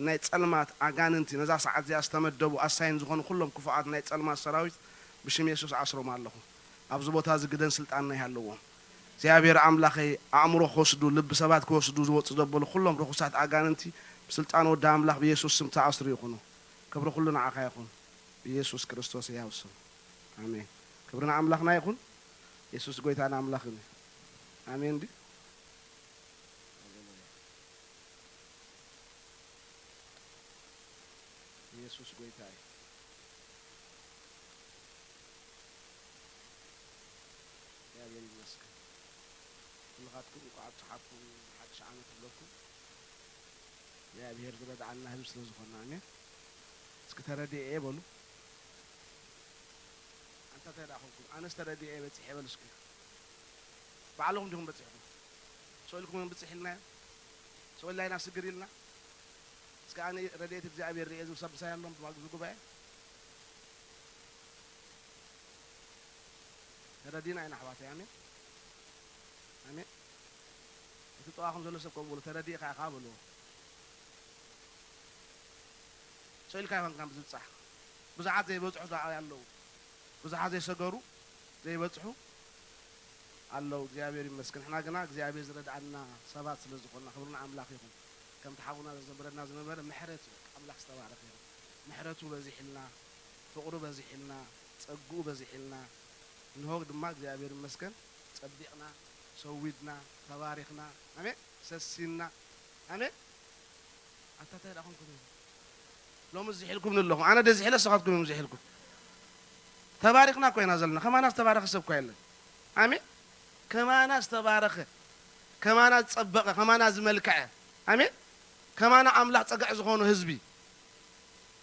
Speaker 3: ناي ጸልማት አጋንንቲ ነዛ ሰዓት ዚያ አስተመደቡ አሳይን ዝኾኑ كلهم كفعات ناي ጸልማት ሰራዊት بشم يسوس عصرهم አለሁ ኣብዚ ቦታ ዝግደን ስልጣን ነው ያለው እግዚአብሔር አምላኽ አእምሮ ወስዱ ልብ ሰባት ወስዱ ዝወጽ ዘበሉ كلهم ርኩሳት አጋንንቲ ስልጣን ወደ አምላኽ በኢየሱስ ስም ተአስሩ ይኹኑ ክብር ሁሉ ንዓኻ ይኹን በኢየሱስ ክርስቶስ ያው ስም አሜን ክብርና አምላኽና ይኹን ኢየሱስ ጎይታና አምላኽ ነው አሜን ዲ ኢየሱስ ጎይታዬ ያየን ይመስገን ሁላችሁም ቋት ሐቁ ሐዲስ ዓመት ብለኩም ያ ብሔር ዝረዳና ህዝብ ስለዝኾና አሜን እስኪ ተረዲኤ በሉ አንተ ተዳኹም አነስ ተረዲኤ በጽሕ በሉ እስኪ ባዓለኩም ዲኹም በጽሕኩም ሰውልኩም በጽሕልና ሰውላይና ስግሪልና እስካኔ ረድኤት እግዚአብሔር ረእዙ ሰብሳ ያለም ባግዙ ጉባኤ ተረዲና አይና አሕዋት አሜን አሜን እትጠዋኹም ዘሎ ሰብ ቆምሉ ተረዲእ ካኻ በሉ ሰልካ ይሆን ከም ዝጻሕ ብዙሓት ዘይበጽሑ ያለው ብዙሓት ዘይሰገሩ ዘይበጽሑ አለው እግዚአብሔር ይመስገን ሕና ግና እግዚአብሔር ዝረዳአና ሰባት ስለዝኾንና ክብርና አምላኽ ይኹን كم تحاولنا زبرنا زنبر محرت أملاك استبارك محرته بزحلنا فقره بزحلنا تقو بزحلنا نهوك دماغ زيابير مسكن تصدقنا سويدنا تباركنا أمين سسينا أمين أتاتي لكم كلهم لو مزحلكم من الله أنا دزحل سقطكم مزحلكم تباركنا كوين نزلنا كما ناس تبارك سب كوين أمين كما ناس تبارك كما ناس تصبق كما ناس ملكع أمين كما أنا أملاك تقع زخونه حزبي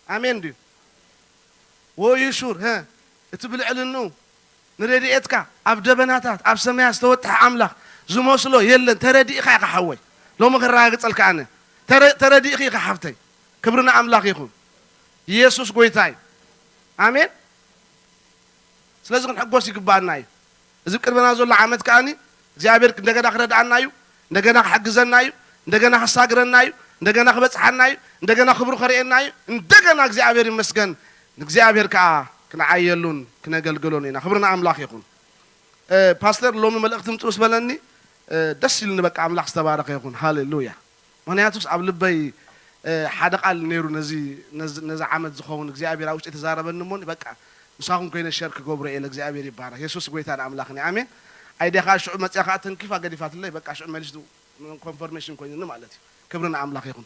Speaker 3: أمين دي ويشور ها تبلع لنو نريديتك أبدا بناتات أبسمي استوتح أملاك زموسلو يلن تردي إخي حوي لو ما غير راقص لك أنا تردي إخي حفتي ክብርና ኣምላኽ ይኹን ኢየሱስ ጎይታይ ኣሜን ስለዚህ ክንሕጎስ ይግባአና እዩ እዚ ቅድመና ዘሎ ዓመት ከዓኒ እግዚአብሔር እንደገና ክረዳአና እዩ እንደገና ክሕግዘና እዩ እንደገና ክሳግረና እዩ እንደገና ክበፅሓና እዩ እንደገና ክብሩ ከርእየና እዩ እንደገና እግዚአብሔር ይመስገን እግዚአብሔር ከዓ ክንዓየሉን ክነገልግሉን ኢና ክብርና ኣምላኽ ይኹን ፓስተር ሎሚ መልእኽቲ ምፅውስ በለኒ ደስ ኢሉኒ በቃ ኣምላኽ ዝተባረኸ ይኹን ሃሌሉያ ምክንያቱስ ኣብ ልበይ ሓደ ቃል ነይሩ ነዚ ዓመት ዝኸውን እግዚአብሔር ኣብ ውሽጢ ተዛረበኒ እሞ በቃ ንሳኹም ኮይነ ሸር ክገብሮ እየ ለእግዚአብሔር ይባረክ ኢየሱስ ጎይታን ኣምላኽኒ ኣሜን ኣይደኻ ሽዑ መፅኻ ተንኪፋ ገዲፋትለይ በቃ ሽዑ መልስ ኮንፈርሜሽን ኮይኑኒ ማለት እዩ ክብርና ኣምላኽ ይኹን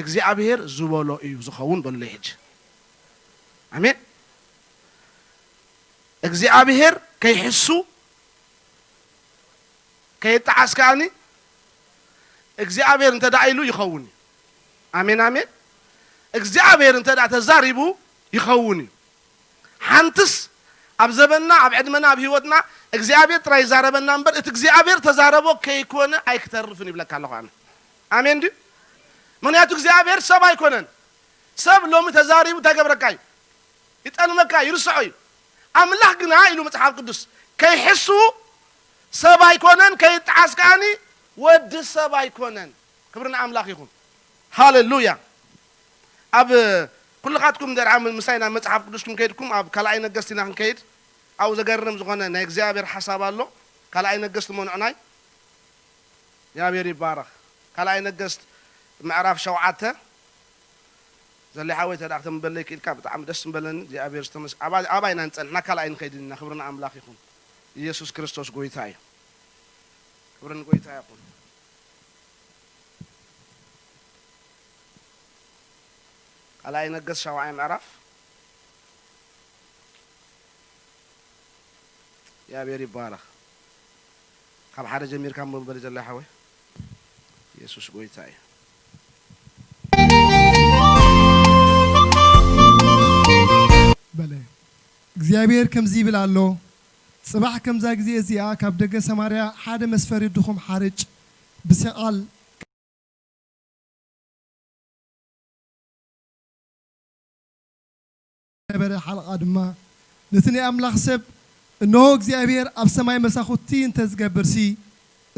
Speaker 3: እግዚአብሔር ዝበሎ እዩ ዝኸውን በሎይ ሕጂ ኣሜን እግዚአብሔር ከይሕሱ ከይጣዓስካኒ እግዚአብሔር እንተዳ ኢሉ ይኸውን ኣሜን ኣሜን እግዚአብሔር እንተዳ ተዛሪቡ ይኸውን እዩ ሓንትስ ኣብ ዘበና ኣብ ዕድመና ኣብ ህይወትና እግዚአብሔር ጥራይ ይዛረበና እምበር እቲ እግዚአብሔር ተዛረቦ ከይኮነ ኣይክተርፍን ይብለካ ኣለኹ ኣነ ኣሜን ድዩ ምክንያቱ እግዚአብሔር ሰብ ኣይኮነን ሰብ ሎሚ ተዛሪቡ ተገብረካ እዩ ይጠልመካ ይርስዖ እዩ ኣምላኽ ግና ኢሉ መጽሓፍ ቅዱስ ከይሕሱ ሰብ ኣይኮነን ከይጣዓስካኒ ወዲ ሰብ ኣይኮነን ክብርና ኣምላኽ ይኹን ሃሌሉያ ኣብ ኩልኻትኩም ደርዓ ምሳይና መጽሓፍ ቅዱስኩም ከይድኩም ኣብ ካልኣይ ነገስት ኢና ክንከይድ ኣብኡ ዘገርም ዝኾነ ናይ እግዚአብሔር ሓሳብ ኣሎ ካልኣይ ነገስት መንዑናይ እግዚአብሔር ይባረኽ ካልኣይ ነገስት ምዕራፍ 7 ዘሊሓ ወይ ተዳኽ ተንበለይ ክኢልካ ብጣዕሚ ደስ ምበለኒ እግዚአብሔር ዝተመስ ኣባይና ንፀንሕና ካልኣይ ንኸይድ ኢና ክብርና ኣምላኽ ይኹን ኢየሱስ ክርስቶስ ጎይታ እዩ ክብርን ጎይታ ይኹን ካልኣይ ነገስት 7 ምዕራፍ እግዚአብሔር ይባረኽ ካብ ሓደ ጀሚርካ መንበል ዘሊሓ ወይ ኢየሱስ ጎይታ እዩ
Speaker 1: በለ እግዚአብሔር ከምዚ ይብል ኣሎ ጽባሕ ከምዛ ግዜ እዚኣ ካብ ደገ ሰማርያ ሓደ መስፈሪ ድኹም ሓርጭ ብሰቓል ነበረ ሓልቃ ድማ ነቲ ናይ ኣምላኽ ሰብ እነሆ እግዚአብሔር ኣብ ሰማይ መሳኹቲ እንተዝገብርሲ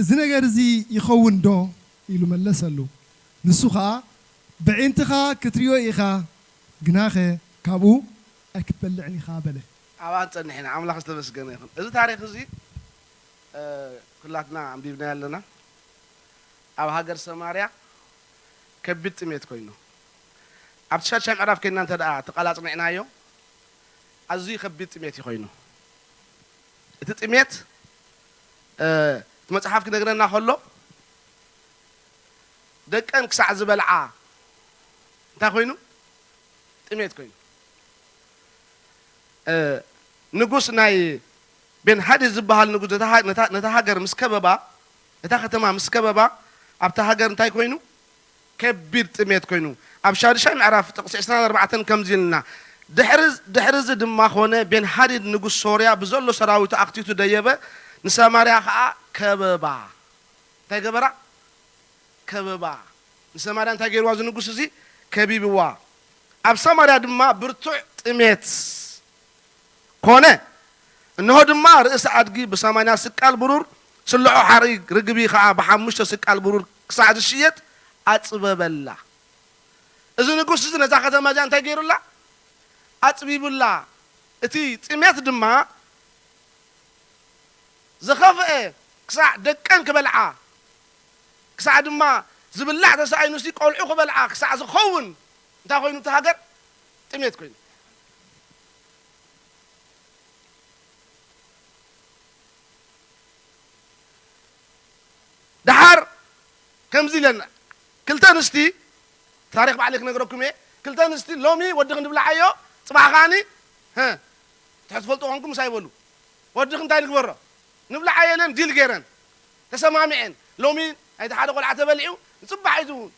Speaker 1: እዚ ነገር እዚ ይኸውን ዶ ኢሉ መለሰሉ ንሱ ከዓ ብዒንትኻ ክትሪዮ ኢኻ ግናኸ ካብኡ ኣይክትበልዕን ኢኻ በለ
Speaker 3: ኣባን ፀኒሕና ኣምላኽ ዝተመስገነ ይኹን እዚ ታሪክ እዚ ኩላትና ኣንቢብና ያለና ኣብ ሃገር ሰማርያ ከቢድ ጥሜት ኮይኑ ኣብ ሻሻይ ምዕራፍ ከይና እንተ ደኣ ተቃላፅኒዕናዮ ኣዝዩ ከቢድ ጥሜት ኮይኑ እቲ ጥሜት እቲ መፅሓፍ ክነግረና ከሎ ደቀን ክሳዕ ዝበልዓ እንታይ ኮይኑ ጥሜት ኮይኑ ንጉስ ናይ ቤን ሃዲድ ዝበሃል ንጉስ ነታ ሃገር ምስ ከበባ ነታ ከተማ ምስ ከበባ ኣብታ ሃገር እንታይ ኮይኑ ከቢድ ጥሜት ኮይኑ ኣብ ሻድሻይ ምዕራፍ ጥቕሲ 24 ከምዚ ኢልና ድሕሪዚ ድማ ኮነ ቤን ሃዲድ ንጉስ ሶርያ ብዘሎ ሰራዊቱ ኣኽቲቱ ደየበ ንሰማርያ ከዓ ከበባ እንታይ ገበራ ከበባ ንሰማርያ እንታይ ገይርዋ እዚ ንጉስ እዚ ከቢብዋ ኣብ ሰማርያ ድማ ብርቱዕ ጥሜት ኮነ እንሆ ድማ ርእሲ ኣድጊ ብ80 ስቃል ብሩር ስልዑ ሓሪግ ርግቢ ከዓ ብ5 ስቃል ብሩር ክሳዕ ዝሽየጥ ኣፅበበላ እዚ ንጉስ እዚ ነዛ ከተማ እዚኣ እንታይ ገይሩላ ኣፅቢቡላ እቲ ጥሜት ድማ ዝኸፍአ ክሳዕ ደቀን ክበልዓ ክሳዕ ድማ ዝብላዕ ተሳኢኑሲ ቆልዑ ክበልዓ ክሳዕ ዝኸውን እንታይ ኮይኑ እቲ ሃገር ጥሜት ኮይኑ دحر كم زيلنا كلتا نستي تاريخ بعليك نقرأكم إيه كلتا نستي لومي ودخن دبل عيو صباح غاني ها تحس فلتو عنكم سايبولو ودخن تاني برا نبل عيالن ديل غيرن تسمعين لومي هيدا حدا قول عتبلعو نصبح يزون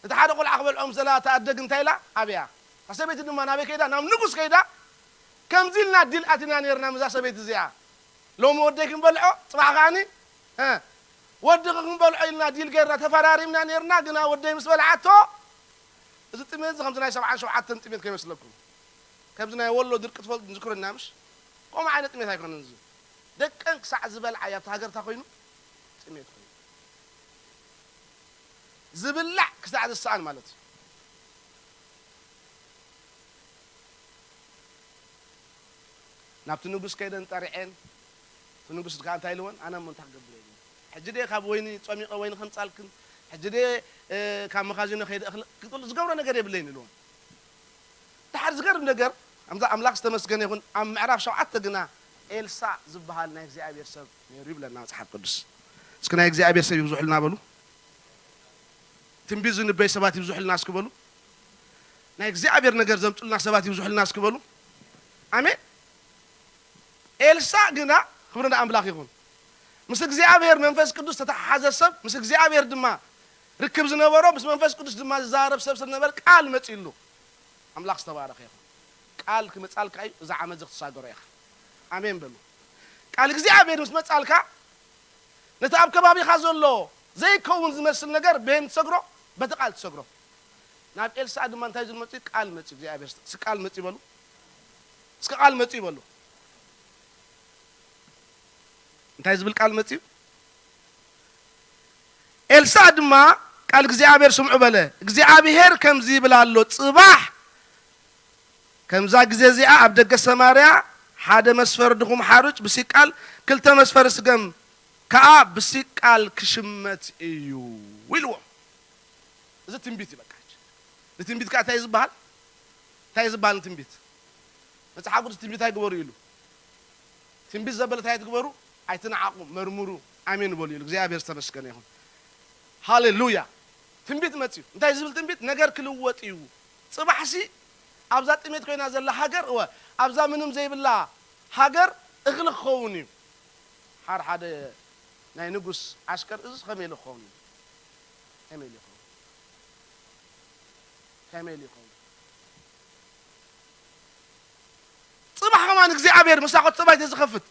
Speaker 3: هيدا حدا قول عقبل أم سلا تأدق انتيلا أبيا حسبيت إنه ما نبي كيدا نام نقص كيدا كم زيلنا ديل أتنا نيرنا مزا سبيت زيا لومي ودخن بلعو صباح غاني ها ودقكم بلعينا ديل غيرنا تفراري من نيرنا قنا ودي مسبل عتو إذا تميت خمسة سبعة شوعات تميت كم يسلكم كم زنا يولو درك تفضل نذكر النامش قوم عينة تميت هاي كنا نزل دك أنك ساعة زبال عيا تهاجر تاخوينه تميت خوين زبلع كساعة الساعة مالتي نابت نوبس كيدن طريقين نوبس كان تايلون أنا منتخب قبلي حجدي خاب ويني صميق وين خمس سالكن حجدي كم مخازن خيد أخل كتقول زجورنا نجري بلين لون تحر زجر بنجر أملاك استمسكني يكون عرف شو عتقنا إلسا زبها لنا يجزي أبي يرسل يريب لنا صحاب قدس سكنا يجزي أبي يرسل يبزح لنا بلو تنبيزون بيس سبات يبزح لنا سكبلو نيجزي أبي نجر زمت لنا سبات يبزح لنا سكبلو آمين إلسا جنا خبرنا أملاك يكون مسك زي أبير منفس قدس تتحاز السب مسك زي أبير دما ركب زنبرو بس منفس قدس دما زارب سب زنبر قال متيلو أملاك استبارك يا قال كمتسالك أي زعما زغت صاغر يا آمين بلو قال زي أبير مس متسالك نتعب كبابي خازلو زي كون زمسل نجر بين صغرو بتقال صغرو ناب إلسا دما انتاي زمتي قال متي زي أبير سقال متي بلو سقال متي بلو انتاي زبل قال متي إلسا دما قال እግዚአብሔር ስምዑ በለ እግዚአብሔር ከምዚ ብላሎ ጽባሕ ከምዛ ግዜ እዚኣ ኣብ ደገ ሰማርያ ሓደ መስፈር ድኹም ሓሩጭ ብሲቃል ክልተ መስፈር ስገም ከኣ ብሲቃል ክሽመት እዩ ኢልዎ እዚ ትንቢት ይበቃች እዚ ትንቢት ከኣ እንታይ ዝበሃል ትንቢት መጽሓፍ ቅዱስ ትንቢት ኣይግበሩ ኢሉ ትንቢት ዘበለ እንታይ ትግበሩ ኣይትንዓቁ መርምሩ ኣሜን በሉ ኢሉ እግዚአብሔር ተመስገነ ይሁን ሃሌሉያ ትንቢት መጽዩ እንታይ ዝብል ትንቢት ነገር ክልወጥ እዩ ጽባሕሲ ኣብዛ ጥሜት ኮይና ዘላ ሃገር ኣብዛ ምንም ዘይብላ ሃገር እኽሊ ክኸውን እዩ ሓደ ናይ ንጉስ ዓስከር እዚ ከመይ ክኸውን እዩ ከመይ ክኸውን ጽባሕ ከማን እግዚአብሔር መሳቆት ጽባሕ ተዝኸፍት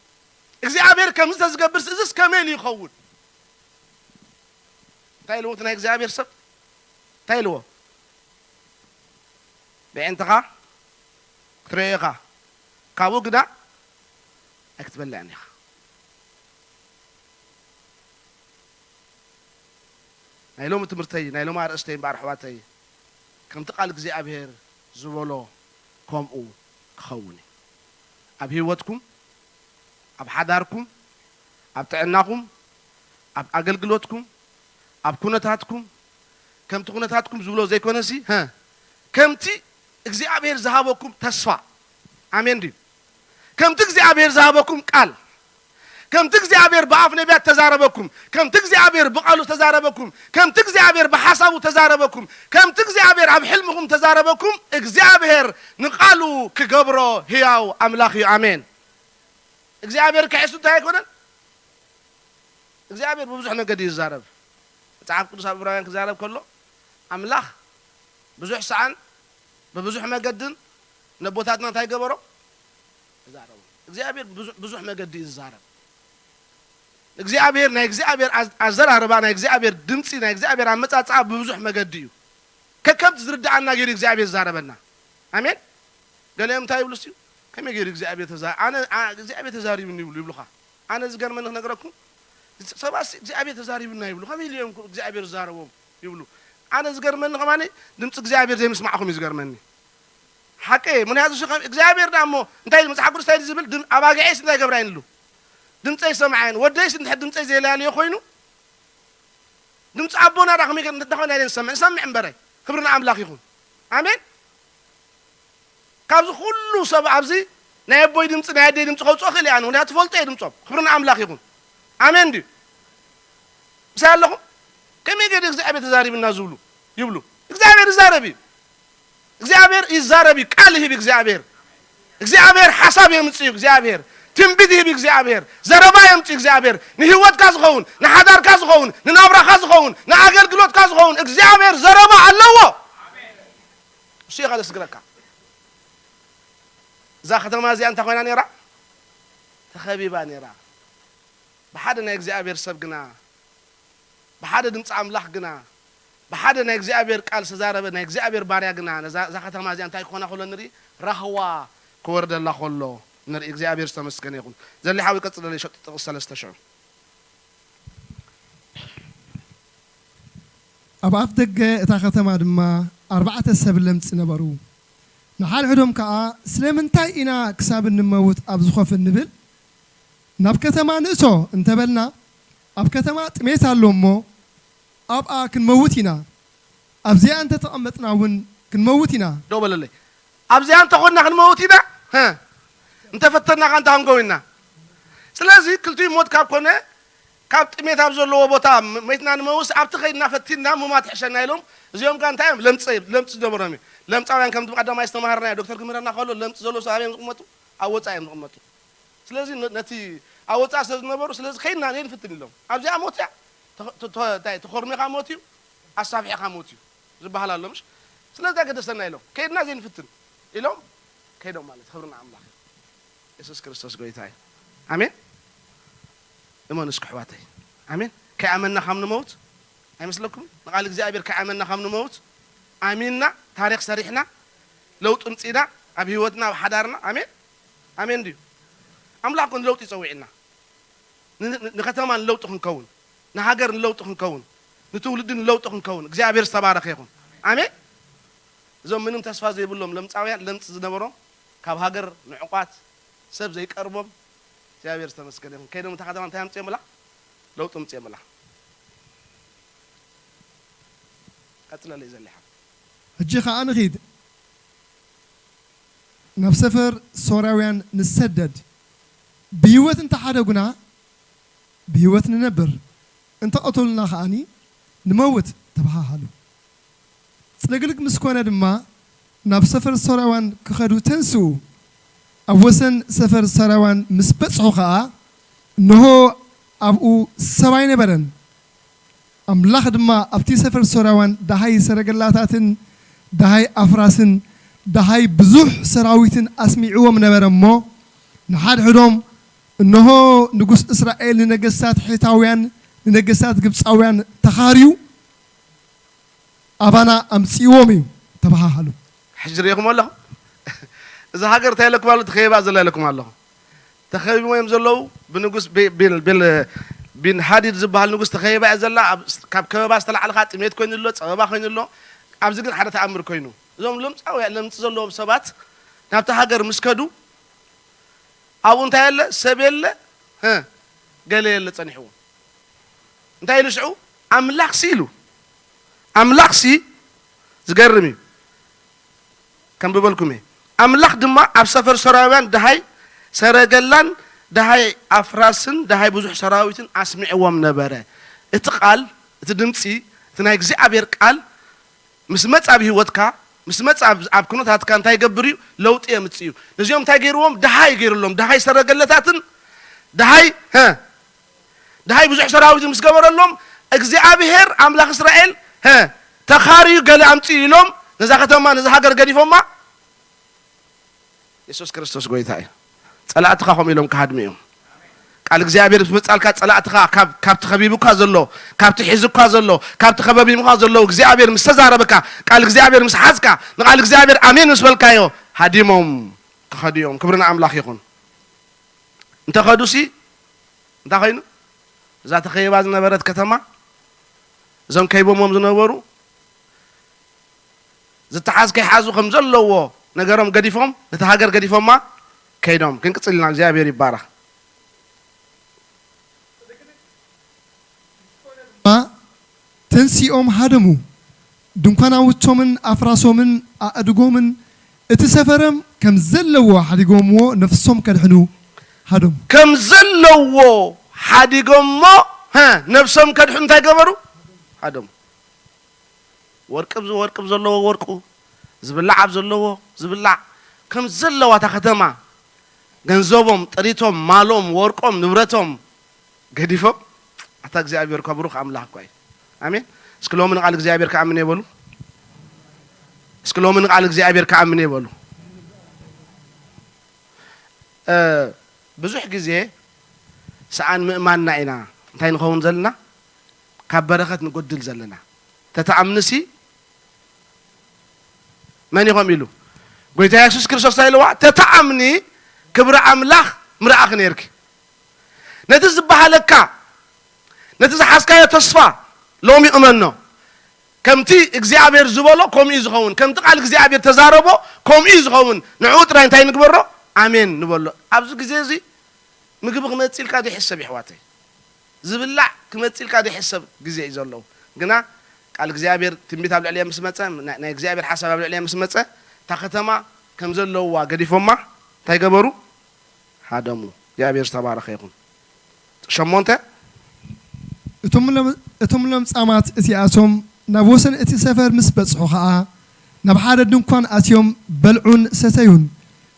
Speaker 3: እግዚአብሔር ከምዝ ተዝገብር እዚ ከመይ ይኸውን ታይልዎት ናይ እግዚአብሔር ሰብ ታይልዎ بعنتها تريقة كابو كدا اكتب لعني نايلوم تمرتي نايلوم ارستين بارحواتي كم تقال زي ابهر زبولو كم او خوني اب هيوتكم اب حداركم اب طعناكم اب اغلغلوتكم اب كونتاتكم كم تكونتاتكم زبولو زي كونسي ها كمتي እግዚአብሔር ዘሃበኩም ተስፋ አሜን ዲ ከምቲ እግዚአብሔር ዘሃበኩም ቃል ከምቲ እግዚአብሔር በአፍ ነቢያት ተዛረበኩም ከምቲ እግዚአብሔር በቃሉ ተዛረበኩም ከምቲ እግዚአብሔር በሐሳቡ ተዛረበኩም ከምቲ እግዚአብሔር ኣብ ሕልምኩም ተዛረበኩም እግዚአብሔር ንቃሉ ክገብሮ ሕያው አምላኽ እዩ አሜን እግዚአብሔር ከሕሱ እንታይ ይኮነን እግዚአብሔር በብዙሕ ነገር ይዛረብ መጽሓፍ ቅዱስ ኣብ ዕብራውያን ክዛረብ ከሎ አምላኽ ብዙሕ ሰዓን ببزح مجدن نبوتاتنا تاي جبرو زارو እግዚአብሔር ብዙሕ መገዲ ይዛረብ እግዚአብሔር ናይ እግዚአብሔር አዘራረባ ናይ እግዚአብሔር ድምጽ ናይ እግዚአብሔር አመጻጻ በብዙሕ መገዲ እዩ ከከብት ዝርዳዕና ገሪ እግዚአብሔር ዛረበና አሜን ገለም ታይብሉስ እዩ ከመገሪ እግዚአብሔር ተዛ አነ እግዚአብሔር ተዛሪብኒ ይብሉኻ አነ ዝገርመን ነገረኩም ሰባስ እግዚአብሔር ተዛሪብና ይብሉ ከመሊዮም እግዚአብሔር ዛረቦም ይብሉ أنا زجرمني كمان دمت إخبار زي مسمعكم يزجرمني حكي من هذا الشيء إخبار دامو أنتي مسحقول سيد زبل دم أبغى إيش أنتي قبرين له دمت أي سمعين وديش أنت حد دمت أي زي لالي أخوينه دمت أبونا رقمي كن تدخلنا على نسمع بري خبرنا أملاك يكون آمين كابز كله سبع عبزي نايبوي دمت نايدي دمت خلص أخلي عنه ونهات فولتي دمت خبرنا أملاك يكون آمين دي سأل لهم كم يجي إخبار تزاري من نازولو يبلو إخبار زاربي إخبار إزاربي كله بإخبار إخبار حساب يمشي إخبار تنبذه بإخبار زربا يمشي إخبار نهوت كازغون نحضر كازغون ننابر كازغون نعقل قلوت كازغون إخبار زربا الله شيء هذا سكركا زاخت المازي أنت خوينا نيرا تخبيبا نيرا بحد إخبار سبقنا بحد دمت أملاح جنا بحدا نا እግዚአብሔር ቃል سزارب نا እግዚአብሔር ባሪያ ግና ዛ ከተማ እዚያ እንታይ ኮና ኮሎ ንሪ ረህዋ ክወርደላ ኮሎ ንሪ እግዚአብሔር ተመስገነ ይሁን ዘሊሓዊ ቀጽለ ለሸጥ ጥቅስ 300
Speaker 1: ኣብ ኣፍ ደገ እታ ከተማ ድማ 4 ሰብ ለምጽ ነበሩ ንሓል ሕዶም ከዓ ስለምንታይ ኢና ክሳብ እንመውት ኣብ ዝኸፍ እንብል ናብ ከተማ ንእቶ እንተበልና ኣብ ከተማ ጥሜት ኣሎሞ ኣብኣ ክንመውት ኢና ኣብዚያ እንተ ተቐመጥና እውን ክንመውት ኢና
Speaker 3: ደው በለለይ ኣብዚያ እንተ ኮና ክንመውት ኢና እንተ ፈተና ካንተ አንጎይና ስለዚህ ክልቱይ ሞት ካብ ኮነ ካብ ጥሜት ኣብ ዘለዎ ቦታ መይትና ንመውስ ኣብቲ ኸይድና ፈቲና ሙማት ሕሸና ኢሎም እዚኦም ጋር እንታይም ለምጽ ደብሮም ለምጻውያን ከም ቀዳማይ ዝተማሃርና ዶክተር ግምረና ካሎ ለምጽ ዘሎ ሳቤም ዝቕመጡ ኣወጻዮም ዝቕመጡ ስለዚህ ነቲ ኣወጻ ስለዝነበሩ ስለዚህ ኸይድና ነን ፍትን ኢሎም ኣብዚያ ሞት ያ ተኸርሚኻ ሞት እዩ ኣሳፊሕኻ ሞት እዩ ዝበሃል ኣሎ ምሽ ስለዚህ ገደሰና ኢሎም ከይድና ዘን ፍትን ኢሎም ከይዶም ማለት ክብርና ኣምላኽ ኢየሱስ ክርስቶስ ጎይታ እዩ ኣሜን እመኑ እስኪ ኣሕዋተይ ኣሜን ከይኣመንና ከም ንመውት ኣይመስለኩም ንቃል እግዚኣብሔር ከይኣመንና ከም ንመውት ኣሚንና ታሪክ ሰሪሕና ለውጥ ምፂና ኣብ ህይወትና ኣብ ሓዳርና ኣሜን ኣሜን ድዩ ኣምላኽ ኮን ለውጥ ይፀውዕና ንከተማ ለውጥ ክንከውን ንሃገር ለውጥ ክንከውን ንትውልድ ለውጥ ክንከውን እግዚአብሔር ዝተባረከ ይኹን ኣሜን እዞም ምንም ተስፋ ዘይብሎም ለምጻውያን ለምጽ ዝነበሮም ካብ ሃገር ንዕቋት ሰብ ዘይቀርቦም እግዚአብሔር ተመስገነ ይኹን ከይዶም እታ ከተማ እንታይ ኣምፅኦም ብላ ለውጥ ኣምፅኦም ብላ ቀጥለለይ ዘሊሓ
Speaker 1: ሕጂ ከዓ ንኺድ ናብ ሰፈር ሶርያውያን ንሰደድ ብህይወት እንተሓደጉና ብህይወት ንነብር እንተቐተሉና ከዓኒ ንመውት ተባሃሃሉ ጽለግልግ ምስ ኮነ ድማ ናብ ሰፈር ሶርያውያን ክኸዱ ተንስኡ ኣብ ወሰን ሰፈር ሶርያውያን ምስ በጽሑ ከዓ እንሆ ኣብኡ ሰብኣይ ነበረን ኣምላኽ ድማ ኣብቲ ሰፈር ሶርያውያን ዳሃይ ሰረገላታትን ዳሃይ ኣፍራስን ዳሃይ ብዙሕ ሰራዊትን ኣስሚዕዎም ነበረ እሞ ንሓድሕዶም እንሆ ንጉስ እስራኤል ንነገስታት ሒታውያን ንነገስታት ግብፃውያን ተኻርዩ ኣባና ኣምፂዎም እዩ ተባሃሃሉ
Speaker 3: ሕጂ ሪኢኹም ኣለኹም እዚ ሃገር እንታይ ኢለኩም ኣሎ ተኸይባ ዘላ ኢለኩም ኣለኹ ተኸቢቦም ዘለዉ ብንጉስ ቢን ሃዲድ ዝበሃል ንጉስ ተኸይባ እያ ዘላ ካብ ከበባ ዝተላዕልካ ጥሜት ኮይኑ ኣሎ ፀበባ ኮይኑ ኣሎ ኣብዚ ግን ሓደ ተኣምር ኮይኑ እዞም ለምፃውያን ለምፂ ዘለዎም ሰባት ናብቲ ሃገር ምስ ከዱ ኣብኡ እንታይ የለ ሰብ የለ ገለ የለ ፀኒሕዎ እንታይ ኢሉ ሽዑ ኣምላኽሲ ኢሉ ኣምላኽሲ ዝገርም እዩ ከም ብበልኩም እየ ኣምላኽ ድማ ኣብ ሰፈር ሶርያውያን ዳሃይ ሰረገላን ዳሃይ ኣፍራስን ዳሃይ ብዙሕ ሰራዊትን ኣስሚዕዎም ነበረ እቲ ቃል እቲ ድምፂ እቲ ናይ እግዚኣብሔር ቃል ምስ መጻ ኣብ ህይወትካ ምስ መጻ ኣብ ኩነታትካ እንታይ ይገብር እዩ ለውጢ የምጽእ እዩ ነዚኦም እንታይ ገይርዎም ዳሃይ ገይሩሎም ዳሃይ ሰረገለታትን ዳሃይ ብዙሕ ሰራዊትን ምስ ገበረሎም እግዚኣብሔር ኣምላኽ እስራኤል ተኻርዩ ገለ ኣምፂ ኢሎም ነዛ ከተማ ነዛ ሃገር ገዲፎማ ኢየሱስ ክርስቶስ ጎይታ እዩ ጸላእትኻ ኸም ኢሎም ክሃድሚ እዮም ቃል እግዚኣብሔር ብመጻልካ ጸላእትኻ ካብቲ ኸቢቡካ ዘሎ ካብቲ ሒዙካ ዘሎ ካብቲ ኸበቢምካ ዘሎ እግዚኣብሔር ምስ ተዛረበካ ቃል እግዚኣብሔር ምስ ሓዝካ ንቃል እግዚኣብሔር ኣሜን ምስ በልካዮ ሃዲሞም ክኸዱ እዮም ክብርና ኣምላኽ ይኹን እንተኸዱሲ እንታይ ኮይኑ እዛ ተኸይባ ዝነበረት ከተማ እዞም ከይቦሞም ዝነበሩ ዝተሓዝ ከይሓዙ ከም ዘለዎ ነገሮም ገዲፎም ነቲ ሃገር ገዲፎማ ከይዶም ክንቅፅል ኢና እግዚኣብሔር ይባረኽ
Speaker 1: ተንሲኦም ሃደሙ ድንኳናውቶምን ኣፍራሶምን ኣእድጎምን እቲ ሰፈረም ከም ዘለዎ ሓዲጎምዎ ነፍሶም ከድሕኑ ሃደሙ
Speaker 3: ከም ዘለዎ ሓዲጎሞ ነፍሶም ከድሕኑ እንታይ ገበሩ ሃደሙ ወርቅ ዘለዎ ወርቁ ዝብላዕ ኣብ ዘለዎ ዝብላዕ ከም ዘለዋ እታ ከተማ ገንዘቦም ጥሪቶም ማሎም ወርቆም ንብረቶም ገዲፎም ኣታ እግዚኣብሔር እኳ ብሩኽ ኣምላኽ እኳ እዩ ኣሜን እስኪ ሎሚ ንቃል እግዚኣብሔር ከኣምን የበሉ እስኪ ሎሚ ንቃል እግዚኣብሔር ከኣምን የበሉ ብዙሕ ግዜ ሰኣን ምእማንና ኢና እንታይ ንኸውን ዘለና ካብ በረኸት ንጎድል ዘለና تتعمنسي من يقوم يلو قلت يا يسوع كريستوس تايلوا تتعمني كبر أملاخ مرأة نيرك نتز بحالك نتز حسكاية تصفى لوم يؤمنوا كم تي إجزابير زبالو كم يزغون كم تقال إجزابير تزاربو كم يزغون نعود راين تاين كبرو آمين نقول أبزو جزيزي مقبل كمتيل كادي حسب حواتي زبلع كمتيل كادي حسب جزيز الله قلنا قال إجزابير تنبيت قبل عليه مسمته نا إجزابير حسب قبل عليه مسمته تختما كم زلوا وقديفهم ما تاي كبرو هذا مو إجزابير تبارك يكون شمونته
Speaker 4: እቶም ለምጻማት እቲኣቶም ናብ ወሰን እቲ ሰፈር ምስ በጽሑ ኸዓ ናብ ሓደ ድንኳን ኣትዮም በልዑን ሰተዩን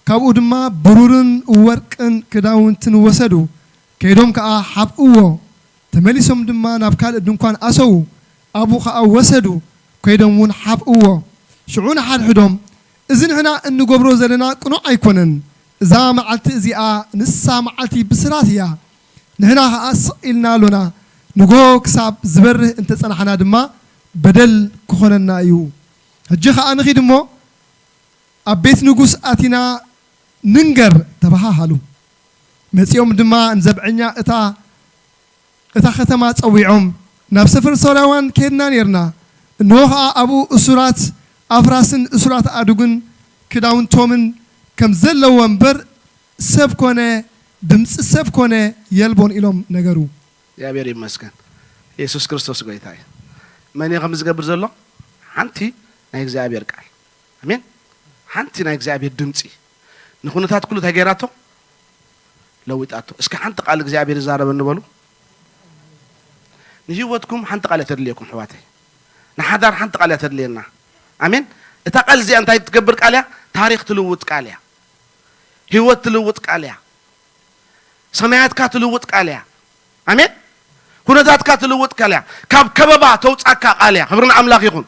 Speaker 4: ካብኡ ድማ ብሩርን ወርቅን ክዳውንትን ወሰዱ ከይዶም ከዓ ሓብእዎ ተመሊሶም ድማ ናብ ካልእ ድንኳን ኣሰው ኣብኡ ከዓ ወሰዱ ከይዶም እውን ሓብእዎ ሽዑ ንሓድሕዶም እዚ ንሕና እንገብሮ ዘለና ቅኑዕ ኣይኮነን እዛ መዓልቲ እዚኣ ንሳ መዓልቲ ብስራት እያ ንሕና ከዓ ስኢልና ኣሎና ንጎ ክሳብ ዝበርህ እንተ ጸናሕና ድማ በደል ክኾነና እዩ ሕጂ ከዓ ንኺድ እሞ ኣብ ቤት ንጉስ ኣቲና ንንገር ተባሃሃሉ መጺኦም ድማ እንዘብዐኛ እታ ከተማ ጸዊዖም ናብ ሰፈር ሶርያውያን ከድና ነርና እንሆ ከዓ ኣብኡ እሱራት ኣፍራስን እሱራት ኣድጉን ክዳውንቶምን ከም ዘለዎ እምበር ሰብ ኮነ ድምፂ ሰብ ኮነ የልቦን ኢሎም ነገሩ
Speaker 3: እግዚአብሔር ይመስገን ኢየሱስ ክርስቶስ ጌታዬ ማን ይኸም ዝገብር ዘሎ ሓንቲ ናይ እግዚአብሔር ቃል አሜን ሓንቲ ናይ እግዚአብሔር ድምፂ ንኹነታት ኩሉ ተገይራቶ ለውጣቶ እስከ ሓንቲ ቃል እግዚአብሔር ይዛረብ እንበሉ ንህይወትኩም ሓንቲ ቃል ተድልየኩም ሕዋተይ ንሓዳር ሓንቲ ቃል ተድልየና አሜን እታ ቃል እዚኣ እንታይ ትገብር ቃል እያ ታሪክ ትልውጥ ቃል እያ ህይወት ትልውጥ ቃል እያ ሰማያትካ ትልውጥ ቃል እያ አሜን ኩነታትካ ትልውጥ ቃል እያ ካብ ከበባ ተውጻካ ቃል እያ ክብርና ኣምላኽ ይኹን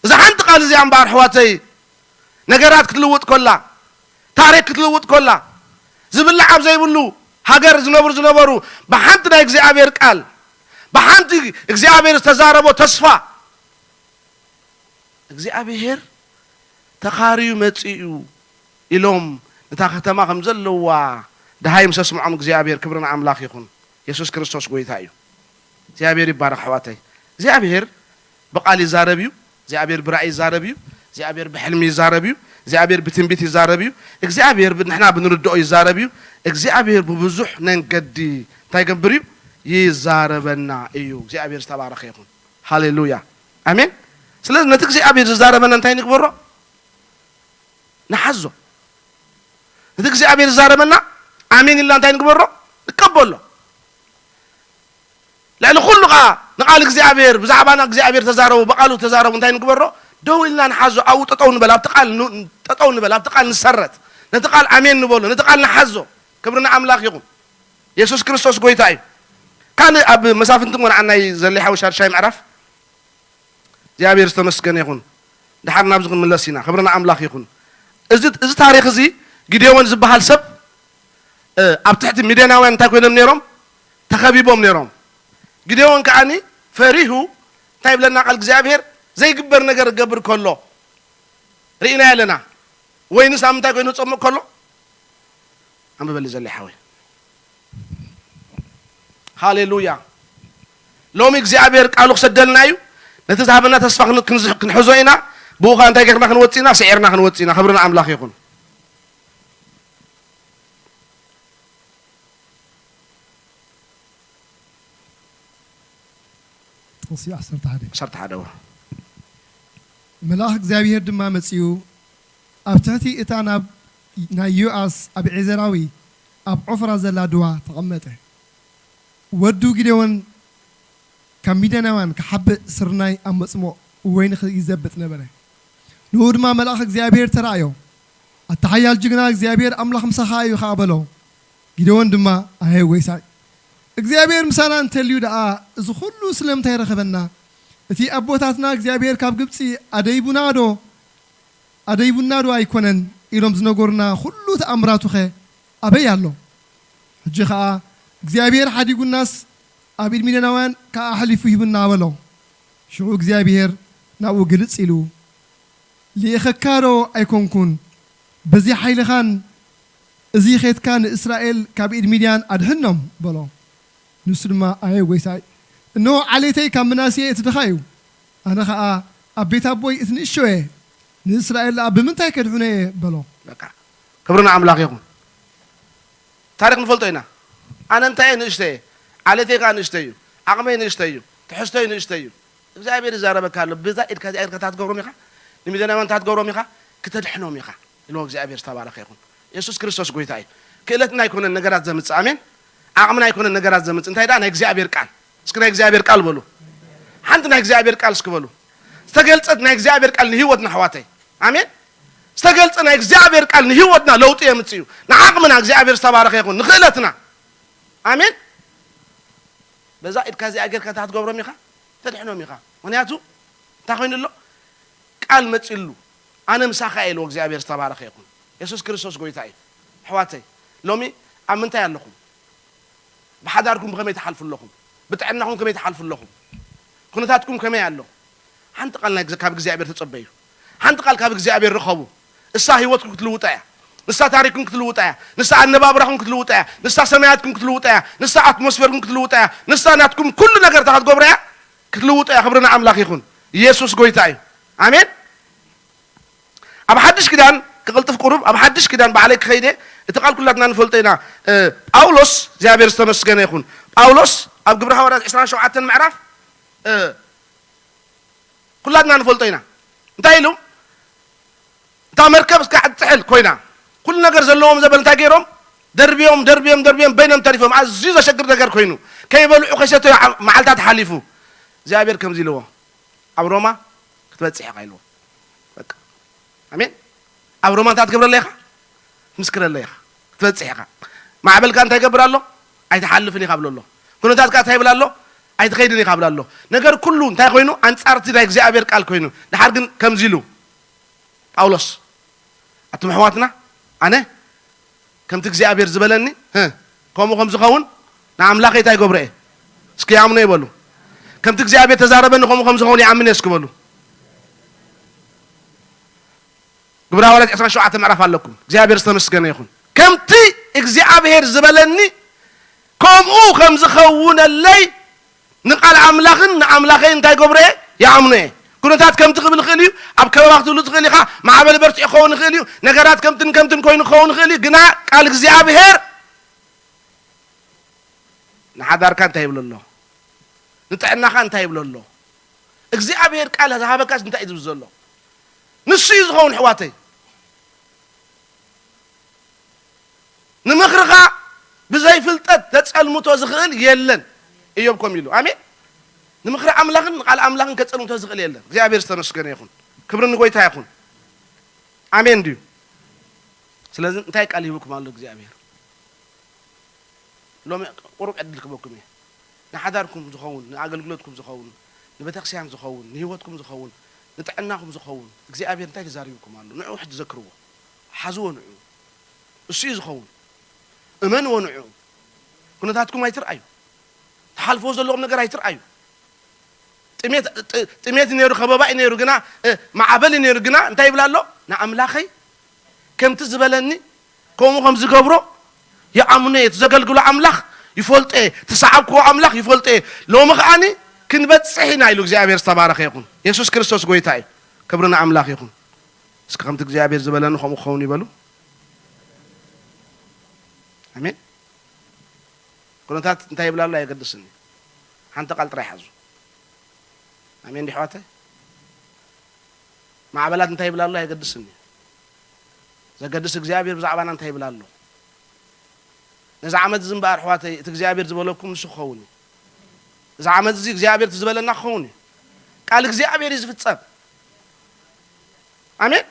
Speaker 3: እዛ ሓንቲ ቃል እዚኣ እምበር ሕዋተይ ነገራት ክትልውጥ ኮላ ታሪክ ክትልውጥ ኮላ ዝብላዕ ኣብ ዘይብሉ ሃገር ዝነበሩ ብሓንቲ ናይ እግዚአብሔር ቃል ብሓንቲ እግዚአብሔር ዝተዛረቦ ተስፋ እግዚአብሔር ተኻርዩ መጺኡ ኢሎም ነታ ከተማ ከም ዘለዋ ደሃይ ምሰስምዖም እግዚአብሔር ክብርና ኣምላኽ ይኹን ኢየሱስ ክርስቶስ ጌታ እዩ እግዚአብሔር ይባረክ ሕዋተይ እግዚአብሔር በቃል ይዛረብ እዩ እግዚአብሔር ብራእይ ይዛረብ እዩ እግዚአብሔር በሕልሚ ይዛረብ እዩ እግዚአብሔር በትንቢት ይዛረብ እዩ እግዚአብሔር ንሕና ብንርድኦ ይዛረብ እዩ እግዚአብሔር በብዙሕ መንገዲ እንታይ ይገብር እዩ ይዛረበና እዩ እግዚአብሔር ዝተባረከ ይኹን ሃሌሉያ አሜን ስለዚህ ነቲ እግዚአብሔር ዝዛረበና እንታይ ንግበሮ ንሓዞ ነቲ እግዚአብሔር ዝዛረበና አሜን ኢልና እንታይ ንግበሮ ንቀበሎ لأن كل نقال እግዚአብሔር بزعبانا እግዚአብሔር ተዛረቡ በቃሉ ተዛረቡ እንታይ ንግበሮ ደው ኢልና ንሓዞ ኣው ጠጠው ንበል ኣብ ተቃል ንሰረት ነተቃል አሜን ንበሎ ነተቃል ንሓዞ ክብርና ኣምላኽ ይኹን ኢየሱስ ክርስቶስ ጌታ እዩ ካን ኣብ መሳፍንት ወንዓና ዘሊሓው ሻርሻይ ምዕራፍ እግዚአብሔር ዝተመስገነ ይኹን ድሓር ናብ ዝክንመለስ ኢና ክብርና ኣምላኽ ይኹን እዚ ታሪክ እዚ ጊዴዎን ዝበሃል ሰብ ኣብ ትሕቲ ሚድያናውያን እንታይ ኮይኖም ነይሮም ተኸቢቦም ነይሮም ጊዴዎን ከዓኒ ፈሪሁ እንታይ ብለና ቃል እግዚአብሔር ዘይግበር ነገር ገብር ከሎ ርኢና ያለና ወይንስ ኣብ ምንታይ ኮይኑ ፀምቕ ከሎ ኣንብበሊ ዘሊሓወይ ሃሌሉያ ሎሚ እግዚአብሔር ቃሉ ክሰደልና እዩ ነቲ ዝሃበና ተስፋ ክንሕዞ ኢና ብኡኻ እንታይ ጌርና ክንወፅ ኢና ስዒርና ክንወፅ ኢና ክብርና ኣምላኽ ይኹን
Speaker 4: وصي عصرت
Speaker 3: حدا
Speaker 4: ملاك እግዚአብሔር ድማ መጽዩ ኣብ ትሕቲ እታ ናይ ዮአስ ኣብ ዒዘራዊ ኣብ ዖፍራ ዘላ ድዋ ተቐመጠ ወዱ ጊዴዎን ካብ ሚድያናውያን ክሓብእ ስርናይ ኣብ መፅሞቕ ወይኒ ይዘብጥ ነበረ ንኡ ድማ መላእኽ እግዚአብሔር ተራእዮ ኣተሓያል ጅግና እግዚአብሔር ኣምላኽ ምሳኻ እዩ ከዓ በሎ ጊዴዎን ድማ ኣሄ ወይሳይ እግዚአብሔር ምሳና እንተልዩ ደኣ እዚ ሁሉ ስለምንታይ ረኸበና እቲ ኣቦታትና እግዚአብሔር ካብ ግብፂ ኣደይቡናዶ ኣይኮነን ኢሎም ዝነገሩና ሁሉ ተኣምራቱ ኸ ኣበይ ኣሎ ሕጂ ከዓ እግዚአብሔር ሓዲጉናስ ኣብ ኢድ ሚድያናውያን ከዓ ኣሕሊፉ ይህብና በሎ ሽዑ እግዚአብሔር ናብኡ ግልጽ ኢሉ ሊእኸካሮ ኣይኮንኩን በዚ ሓይልኻን እዚ ኸትካ ንእስራኤል ካብ ኢድ ሚድያን ኣድሕኖም በሎ ንሱ ድማ ኣየ ጎይታይ እነሆ ዓሌተይ ካብ ምናሴ እቲ ድኻ እዩ ኣነ ከዓ ኣብ ቤት ኣቦይ እቲ ንእሾ እየ ንእስራኤል ኣብ ብምንታይ ከድሕኖ እየ በሎ
Speaker 3: ክብርና ኣምላኽ ይኹን ታሪክ ንፈልጦ ኢና ኣነ እንታይ ንእሽተ እየ ዓሌተይ ከዓ ንእሽተ እዩ ዓቕመይ ንእሽተ እዩ ትሕዝቶይ ንእሽተ እዩ እግዚአብሔር ይዛረበካ ኣሎ በዛ ኢድካ ኢድካ ታትገብሮም ኢኻ ንሚድያማውያን ታትገብሮም ኢኻ ክተድሕኖም ኢኻ ኢሎ እግዚአብሔር ዝተባረኸ ይኹን ኢየሱስ ክርስቶስ ጎይታ እዩ ክእለትና ኣይኮነን ነገራት ዘምፅእ ኣሜን ዓቕምና ኣይኮነን ነገራት ዘምፅእ እንታይ ዳ ናይ እግዚአብሔር ቃል እስኪ ናይ እግዚአብሔር ቃል በሉ ሓንቲ ናይ እግዚአብሔር ቃል እስኪ በሉ ዝተገልፀት ናይ እግዚአብሔር ቃል ንህይወትና ኣሕዋተይ ኣሜን ዝተገልፀ ናይ እግዚአብሔር ቃል ንህይወትና ለውጢ የምፅእ እዩ ንዓቕምና እግዚአብሔር ዝተባረኸ ይኹን ንክእለትና ኣሜን በዛ ኢድካ እዚኣ ጌርካ ታትገብሮም ኢኻ ተድሕኖም ኢኻ ምክንያቱ እንታይ ኮይኑ ኣሎ ቃል መፂሉ ኣነ ምሳኻ ኢልዎ እግዚአብሔር ዝተባረኸ ይኹን ኢየሱስ ክርስቶስ ጎይታ እዩ ኣሕዋተይ ሎሚ ኣብ ምንታይ ኣለኹም ብሓዳርኩም ብከመይ ተሓልፉ ኣለኹም ብጥዕናኹም ከመይ ተሓልፉ ኣለኹም ኩነታትኩም ከመይ ኣሎ ሓንቲ ቃል ካብ እግዚአብሔር ተፀበዩ ሓንቲ ቃል ካብ እግዚአብሔር ረኸቡ እሳ ህይወትኩም ክትልውጣ እያ ንሳ ታሪክኩም ክትልውጣ እያ ንሳ ኣነባብራኹም ክትልውጣ እያ ንሳ ሰማያትኩም ክትልውጣ እያ ንሳ ኣትሞስፌርኩም ክትልውጣ እያ ንሳ ናትኩም ኩሉ ነገር ታትገብራ እያ ክትልውጣ እያ ክብርና ኣምላኽ ይኹን ኢየሱስ ጎይታ እዩ ኣሜን ኣብ ሓድሽ ኪዳን ክቕልጥፍ ቁሩብ ኣብ ሓድሽ ኪዳን ባዕለይ ክኸይደ እቲ ቃል ኩላትና ንፈልጦ ኢና ጳውሎስ እግዚአብሔር ዝተመስገነ ይኹን ጳውሎስ ኣብ ግብረ ሐዋርያት 27 ምዕራፍ ኩላትና ንፈልጦ ኢና እንታይ ኢሉ እታ መርከብ እስካዕ ትሕል ኮይና ኩሉ ነገር ዘለዎም ዘበል እንታይ ገይሮም ደርብዮም በይኖም ተሪፎም ኣዝዩ ዘሸግር ነገር ኮይኑ ከይበልዑ ከይሰተዩ መዓልታት ሓሊፉ እግዚአብሔር ከምዚ ኢልዎ ኣብ ሮማ ክትበፅሕ ኢኻ ኢልዎ በቃ ኣሜን ኣብ ሮማ እንታይ ትገብረለ ኢኻ ትምስክረለ ኢኻ ክትበፅሕ ኢኻ ማዕበልካ እንታይ ገብር ኣሎ ኣይትሓልፍን ኢኻ ብሎ ኣሎ ኩነታትካ እንታይ ይብል ኣሎ ኣይትኸይድን ኢኻ ብሎ ኣሎ ነገር ኩሉ እንታይ ኮይኑ ኣንጻርቲ ናይ እግዚአብሔር ቃል ኮይኑ ድሓር ግን ከምዚ ኢሉ ጳውሎስ ኣቱም ኣሕዋትና ኣነ ከምቲ እግዚአብሔር ዝበለኒ ከምኡ ከም ዝኸውን ንኣምላኸይ እንታይ ገብረ እየ እስኪ ያምኖ ይበሉ ከምቲ እግዚአብሔር ተዛረበኒ ከምኡ ከም ዝኸውን ይኣምን እየ እስክበሉ ግብረ ሐዋርያት 27 ምዕራፍ ኣለኩም እግዚአብሔር ዝተመስገነ ይኹን ከምቲ እግዚአብሔር ዝበለኒ ከምኡ ከም ዝኸውነለይ ንቃል ኣምላኽን ንኣምላኸይ እንታይ ገብረ እየ ይኣምኖ እየ ኩነታት ከምቲ ክብል ክእል እዩ ኣብ ከበባ ክትብሉ ትኽእል ኢኻ ማዕበል በርቲዑ ክኸውን ይኽእል እዩ ነገራት ከምትን ኮይኑ ክኸውን ይኽእል እዩ ግና ቃል እግዚአብሔር ንሓዳርካ እንታይ ይብሎ ኣሎ ንጥዕናኻ እንታይ ይብሎ ኣሎ እግዚአብሔር ቃል ዝሃበካስ እንታይ እዩ ዝብል ዘሎ ንሱ እዩ ዝኸውን ሕዋተይ ንምኽርኻ ብዘይፍልጠት ተፀልምቶ ዝኽእል የለን እዮብ ከም ኢሉ ኣሜን ንምኽሪ ኣምላኽን ቃል ኣምላኽን ከፀልምቶ ዝኽእል የለን እግዚአብሔር ዝተመስገነ ይኹን ክብሪ ንጎይታ ይኹን ኣሜን ድዩ ስለዚ እንታይ ቃል ይህብኩም ኣሎ እግዚአብሔር ሎሚ ቁሩብ ዕድል ክበኩም እየ ንሓዳርኩም ዝኸውን ንኣገልግሎትኩም ዝኸውን ንቤተክርስትያን ዝኸውን ንህይወትኩም ዝኸውን ንጥዕናኩም ዝኸውን እግዚአብሔር እንታይ ተዛሪብኩም ኣሎ ንዑ ሕጂ ዘክርዎ ሓዝዎ ንዑ እሱ እዩ ዝኸውን እመንዎ ንዑ ኩነታትኩም ኣይትርአዩ ተሓልፍዎ ዘለኹም ነገር ኣይትርአዩ ጥሜት ነይሩ ከበባኢ ነይሩ ግና ማዕበል ነይሩ ግና እንታይ ይብላ ኣሎ ንኣምላኸይ ከምቲ ዝበለኒ ከምኡ ከም ዝገብሮ ይኣምኖ እየ ትዘገልግሎ ኣምላኽ ይፈልጦ እየ ትሰዓብክዎ ኣምላኽ ይፈልጦ እየ ሎሚ ከዓኒ ክንበፅሕ ኢና ኢሉ እግዚአብሔር ዝተባረኸ ይኹን ኢየሱስ ክርስቶስ ጎይታ እዩ ክብርና ኣምላኽ ይኹን እስኪ ከምቲ እግዚአብሔር ዝበለኒ ከምኡ ክኸውን ይበሉ ኣሜን ኩነታት እንታይ ይብላ ኣሎ ኣይገድስኒ ሓንቲ ቃል ጥራይ ሓዙ ኣሜን ዲ ሕዋተይ ማዕበላት እንታይ ይብላ ኣሎ ኣይገድስኒ ዘገድስ እግዚአብሔር ብዛዕባና እንታይ ይብላ ኣሎ ነዚ ዓመት እዚ እምበኣር ሕዋተይ እቲ እግዚአብሔር ዝበለኩም ንሱ ክኸውን እዚ ዓመት እዚ እግዚአብሔር ትዝበለና ክኸውን እዩ ቃል እግዚአብሔር እዩ ዝፍፀም ኣሜን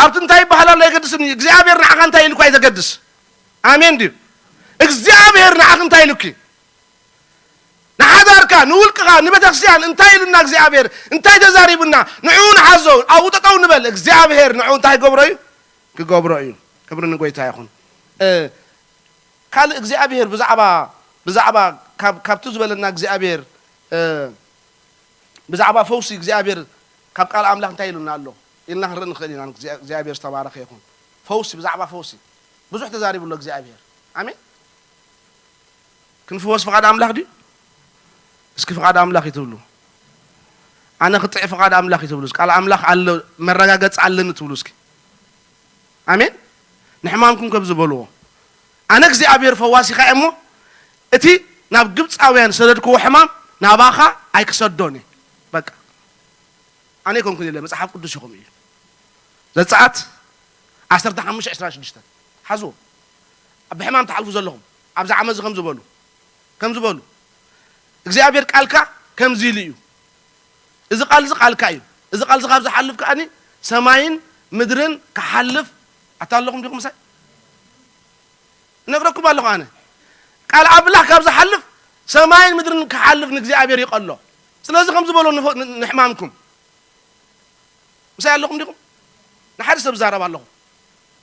Speaker 3: ኣብቲ እንታይ ይበሃል ኣሎ ኣይገድስኒ እግዚአብሔር ንዓኻ እንታይ ኢልኩ ኣይዘገድስ ኣሜን ድዩ እግዚአብሔር ንዓኽ እንታይ ኢሉኪ ንሓዳርካ ንውልቅኻ ንቤተክርስትያን እንታይ ኢሉና እግዚአብሔር እንታይ ተዛሪቡና ንዑ ንሓዞ ኣብኡ ጠጠው ንበል እግዚአብሔር ንዑ እንታይ ገብሮ እዩ ክገብሮ እዩ ክብሪ ንጎይታ ይኹን ካልእ እግዚአብሔር ብዛዕባ ካብቲ ዝበለና እግዚአብሔር بزعبا فوسي እግዚአብሔር ካብ ቃል አምላክ እንታይ ይሉና ኣሎ ኢልና ንርኢ ንኽእል ኢና እግዚአብሔር ዝተባረኸ ይኹን ፈውሲ ብዛዕባ ፈውሲ ብዙሕ ተዛሪቡሎ እግዚአብሔር አሜን ክንፍወስ ፍቃድ አምላክ ድዩ እስኪ ፍቃድ አምላክ ይትብሉ አነ ክጥዕ ፍቃድ አምላክ ይትብሉ ቃል አምላክ አለ መረጋገጽ አለን ትብሉ እስኪ አሜን ንሕማምኩም ከም ዝበልዎ አነ እግዚአብሔር ፈዋሲ ኻ እሞ እቲ ናብ ግብፃውያን ሰደድክዎ ሕማም ናባኻ ኣይክሰዶኒ በቃ አነ ኮንኩን ኢለ መጽሐፍ ቅዱስ ይኹም እዩ ዘጸአት 15:26 ሓዙ ብሕማም ተሓልፉ ዘለኹም ኣብዛ ዓመት ከም ዝበሉ እግዚአብሔር ቃልካ ከምዚ ኢሉ እዩ እዚ ቃል እዚ ቃልካ እዩ እዚ ቃል እዚ ካብ ዝሓልፍ ከኣኒ ሰማይን ምድርን ክሓልፍ ኣታለኹም ዲኹም ሳይ ነግረኩም ኣለኹ ኣነ ቃል አምላክ ካብ ዝሓልፍ ሰማይን ምድርን ክሓልፍ ንእግዚአብሔር ይቀሎ ስለዚ ከም ዝበሉ ንሕማምኩም ምሳይ ኣለኹም ዲኹም ንሓደ ሰብ ዛረብ ኣለኹ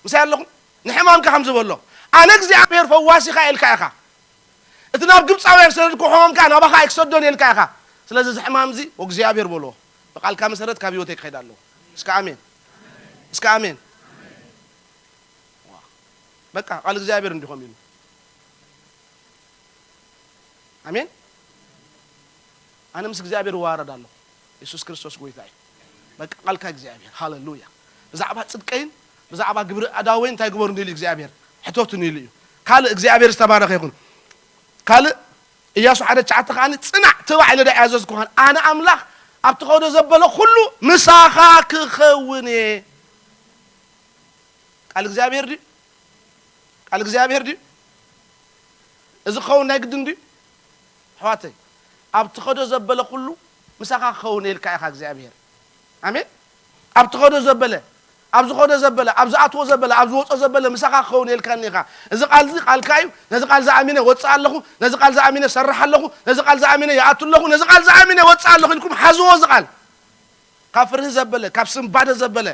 Speaker 3: ምሳይ ኣለኹም ንሕማምካ ከም ዝበሎ ኣነ እግዚአብሔር ፈዋሲኻ ኢልካ ኢኻ እቲ ናብ ግብፃውያን ሰደድክዎ ሕማምካ ናባኻ ኣይክሰዶን ኢልካ ኢኻ ስለዚ እዚ ሕማም እዚ ወእግዚአብሔር በልዎ በቃልካ መሰረት ካብ ህይወተይ ክኸይድ ኣለዎ እስከ አሜን በቃ ቃል እግዚአብሔር እንዲሆም ይሉ አሜን አነ ምስ እግዚአብሔር ዋረዳለሁ ኢየሱስ ክርስቶስ ጎይታ እዩ በቃ ቃልካ እግዚአብሔር ሃሌሉያ ብዛዕባ ጽድቀይን ብዛዕባ ግብሪ አዳወይን እንታይ ግበሩ እንዲሉ እግዚአብሔር ሕቶቱን ኢሉ እዩ ካልእ እግዚአብሔር ዝተባረኸ ይኹን ካልእ ኢያሱ 1:9 ከኣኒ ጽናዕ ትባዕ ኢለ ዳያዘዝኩ ኣነ ኣምላኽ ኣብ ትኸዶ ዘበለ ኩሉ ምሳኻ ክኸውን እየ ቃል እግዚአብሔር ድዩ እዚ ክኸውን ናይ ግድን ድዩ ኣሕዋተይ ኣብ ትኸዶ ዘበለ ኩሉ ምሳኻ ክኸውን ኢልካ ኢኻ እግዚአብሔር አሜን ኣብ ትኸዶ ዘበለ ኣብ ዝኸዶ ዘበለ ኣብ ዝኣትዎ ዘበለ ኣብ ዝወፆ ዘበለ ምሳኻ ክኸውን ኢልካኒ ኢኻ እዚ ቃል እዚ ቃልካ እዩ ነዚ ቃል ዝኣሚነ ወፅእ ኣለኹ ነዚ ቃል ዝኣሚነ ሰርሕ ኣለኹ ነዚ ቃል ዝኣሚነ ይኣቱ ኣለኹ ነዚ ቃል ዝኣሚነ ወፅእ ኣለኹ ኢልኩም ሓዝዎ እዚ ቃል ካብ ፍርህ ዘበለ ካብ ስምባደ ዘበለ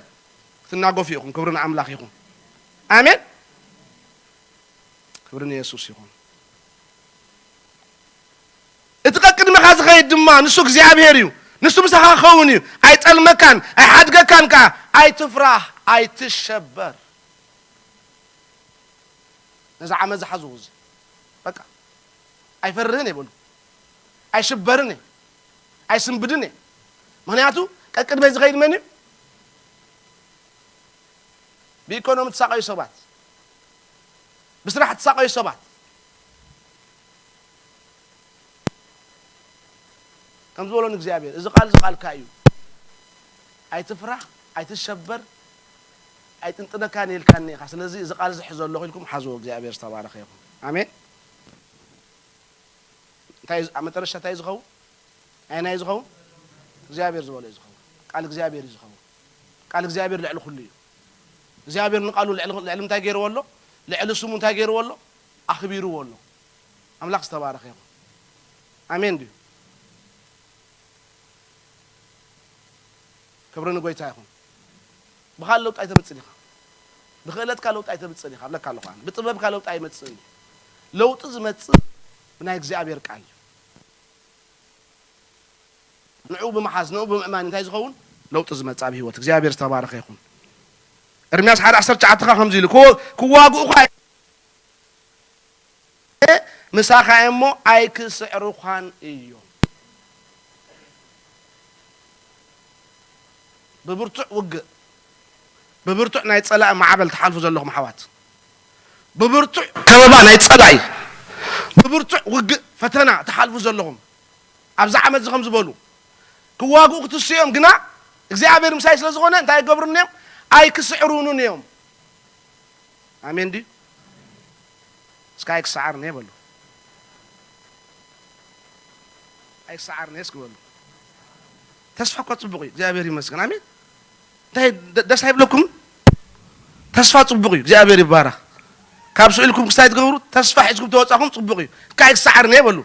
Speaker 3: ክትናገፉ ኢኹም ክብሪ ንኣምላኽ ይኹን አሜን ክብሪ ንኢየሱስ ይኹን እቲ ቀቅድመኻ ዝኸይድ ድማ ንሱ እግዚአብሔር እዩ ንሱ ምሳኻ ክኸውን እዩ ኣይጠልመካን ኣይሓድገካን ከዓ ኣይትፍራህ ኣይትሸበር ነዚ ዓመት ዝሓዝዎ እዚ በቃ ኣይፈርህን የበሉ ኣይሽበርን እየ ኣይስንብድን እየ ምክንያቱ ቀቅድመይ ዝኸይድ መን እዩ ብኢኮኖሚ ተሳቀዩ ሰባት ብስራሕ ተሳቀዩ ሰባት ከም ዝበሎን እግዚአብሔር እዚ ቃል ቃልካ እዩ ኣይትፍራህ ኣይትሸበር ኣይጥንጥነካን ኢልካኒ ኢኻ ስለዚ እዚ ቃል ዝሕዞ ኣለኹ ኢልኩም ሓዝዎ እግዚአብሔር ዝተባረኸ ይኹን አሜን እንታይ መጨረሻ እንታይ ዝኸውን ኣይናይ ዝኸውን እግዚአብሔር ዝበሎ እዩ ዝኸውን ቃል እግዚአብሔር እዩ ዝኸውን ቃል እግዚአብሔር ልዕሊ ኩሉ እዩ እግዚአብሔር ንቃሉ ልዕሊ እንታይ ገይርዎ ኣሎ ልዕሊ ስሙ እንታይ ገይርዎ ኣሎ ኣኽቢርዎ ኣሎ ኣምላኽ ዝተባረኸ ይኹን አሜን ድዩ ክብሪ ንጎይታ ይኹን ብኻል ለውጥ ኣይተምፅእ ኢኻ ብኽእለትካ ለውጥ ኣይተምፅእ ኢኻ ብለካ ኣለኹ ኣነ ብጥበብካ ለውጥ ኣይመፅእን ለውጢ ዝመፅእ ብናይ እግዚአብሔር ቃል እዩ ንዑ ብምሓዝ ንዑ ብምእማን እንታይ ዝኸውን ለውጢ ዝመፅእ ኣብ ህይወት እግዚአብሔር ዝተባረኸ ይኹን ኤርምያስ 1:19 ከምዚ ኢሉ ክዋግኡኻ ምሳኻ እሞ ኣይክስዕሩኻን እዮም ببرتع وجه ببرتع نايتصلع معبل تحالفوا زلهم حوات ببرتع كبابا نايتصلعي ببرتع وجه فتنا تحالفوا زلهم أبز عمل زخم زبالو كواجو قتصيهم جنا እግዚአብሔር ምሳይ ስለዝኾነ እንታይ ይገብሩን እዮም ኣይክስዕሩን እዮም አሜን ዲ ስካይ ክስዓር ነው በሉ ኣይክስዓር ነው እስኪ በሉ ተስፋ እኮ ጽቡቕ እዩ እግዚአብሔር ይመስገን አሜን እንታይ ደስ አይብለኩም ተስፋ ጽቡቕ እዩ እግዚአብሔር ይባረክ ካብ ስእልኩም ክስታይ ትገብሩ ተስፋ ሒዝኩም ተወጻኹም ጽቡቕ እዩ ስካይ ክስዓር ነው በሉ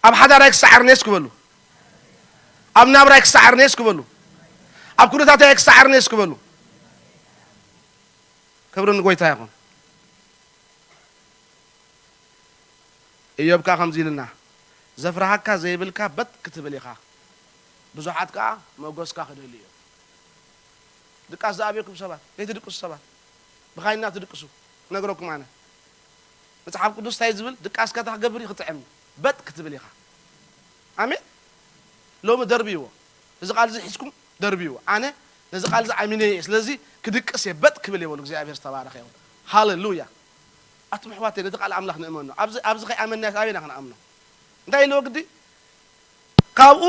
Speaker 3: ኣብ ሓዳር ኣይክስዓር ነው እስኪ በሉ ኣብ ናብራ ኣይክስዓር ነው እስኪ በሉ ኣብ ኩነታት ኣይክስዓር ነው እስኪ በሉ ክብሪ ንጎይታ ይኹን ኢዮብካ ከምዚ ኢልና ዘፍራሃካ ዘይብልካ በት ክትብል ኢኻ ብዙሓት ከዓ መጎስካ ክደልዩ እዮም ድቃስ ዝኣበየኩም ሰባት ከይትድቅሱ ሰባት ብኻይና ትድቅሱ ነግረኩም ኣነ መጽሓፍ ቅዱስ እንታይ ዝብል ድቃስካ ክትገብር ክትጥዕም በት ክትብል ኢኻ ኣሜን ሎሚ ደርቢዎ እዚ ቃል እዚ ሒዝኩም ደርቢዎ ኣነ ነዚ ቃል እዚ ኣሚነ እየ ስለዚ ክድቅስ እየ በት ክብል የበሉ እግዚኣብሔር ዝተባረኸ ይኹን ሃሌሉያ ኣቱም ኣሕዋተይ ነዚ ቃል ኣምላኽ ንእመኖ ኣብዚ ከይኣመንናዮ ኣበይና ክንኣምኖ እንታይ ኢልዎ ግዲ ካብኡ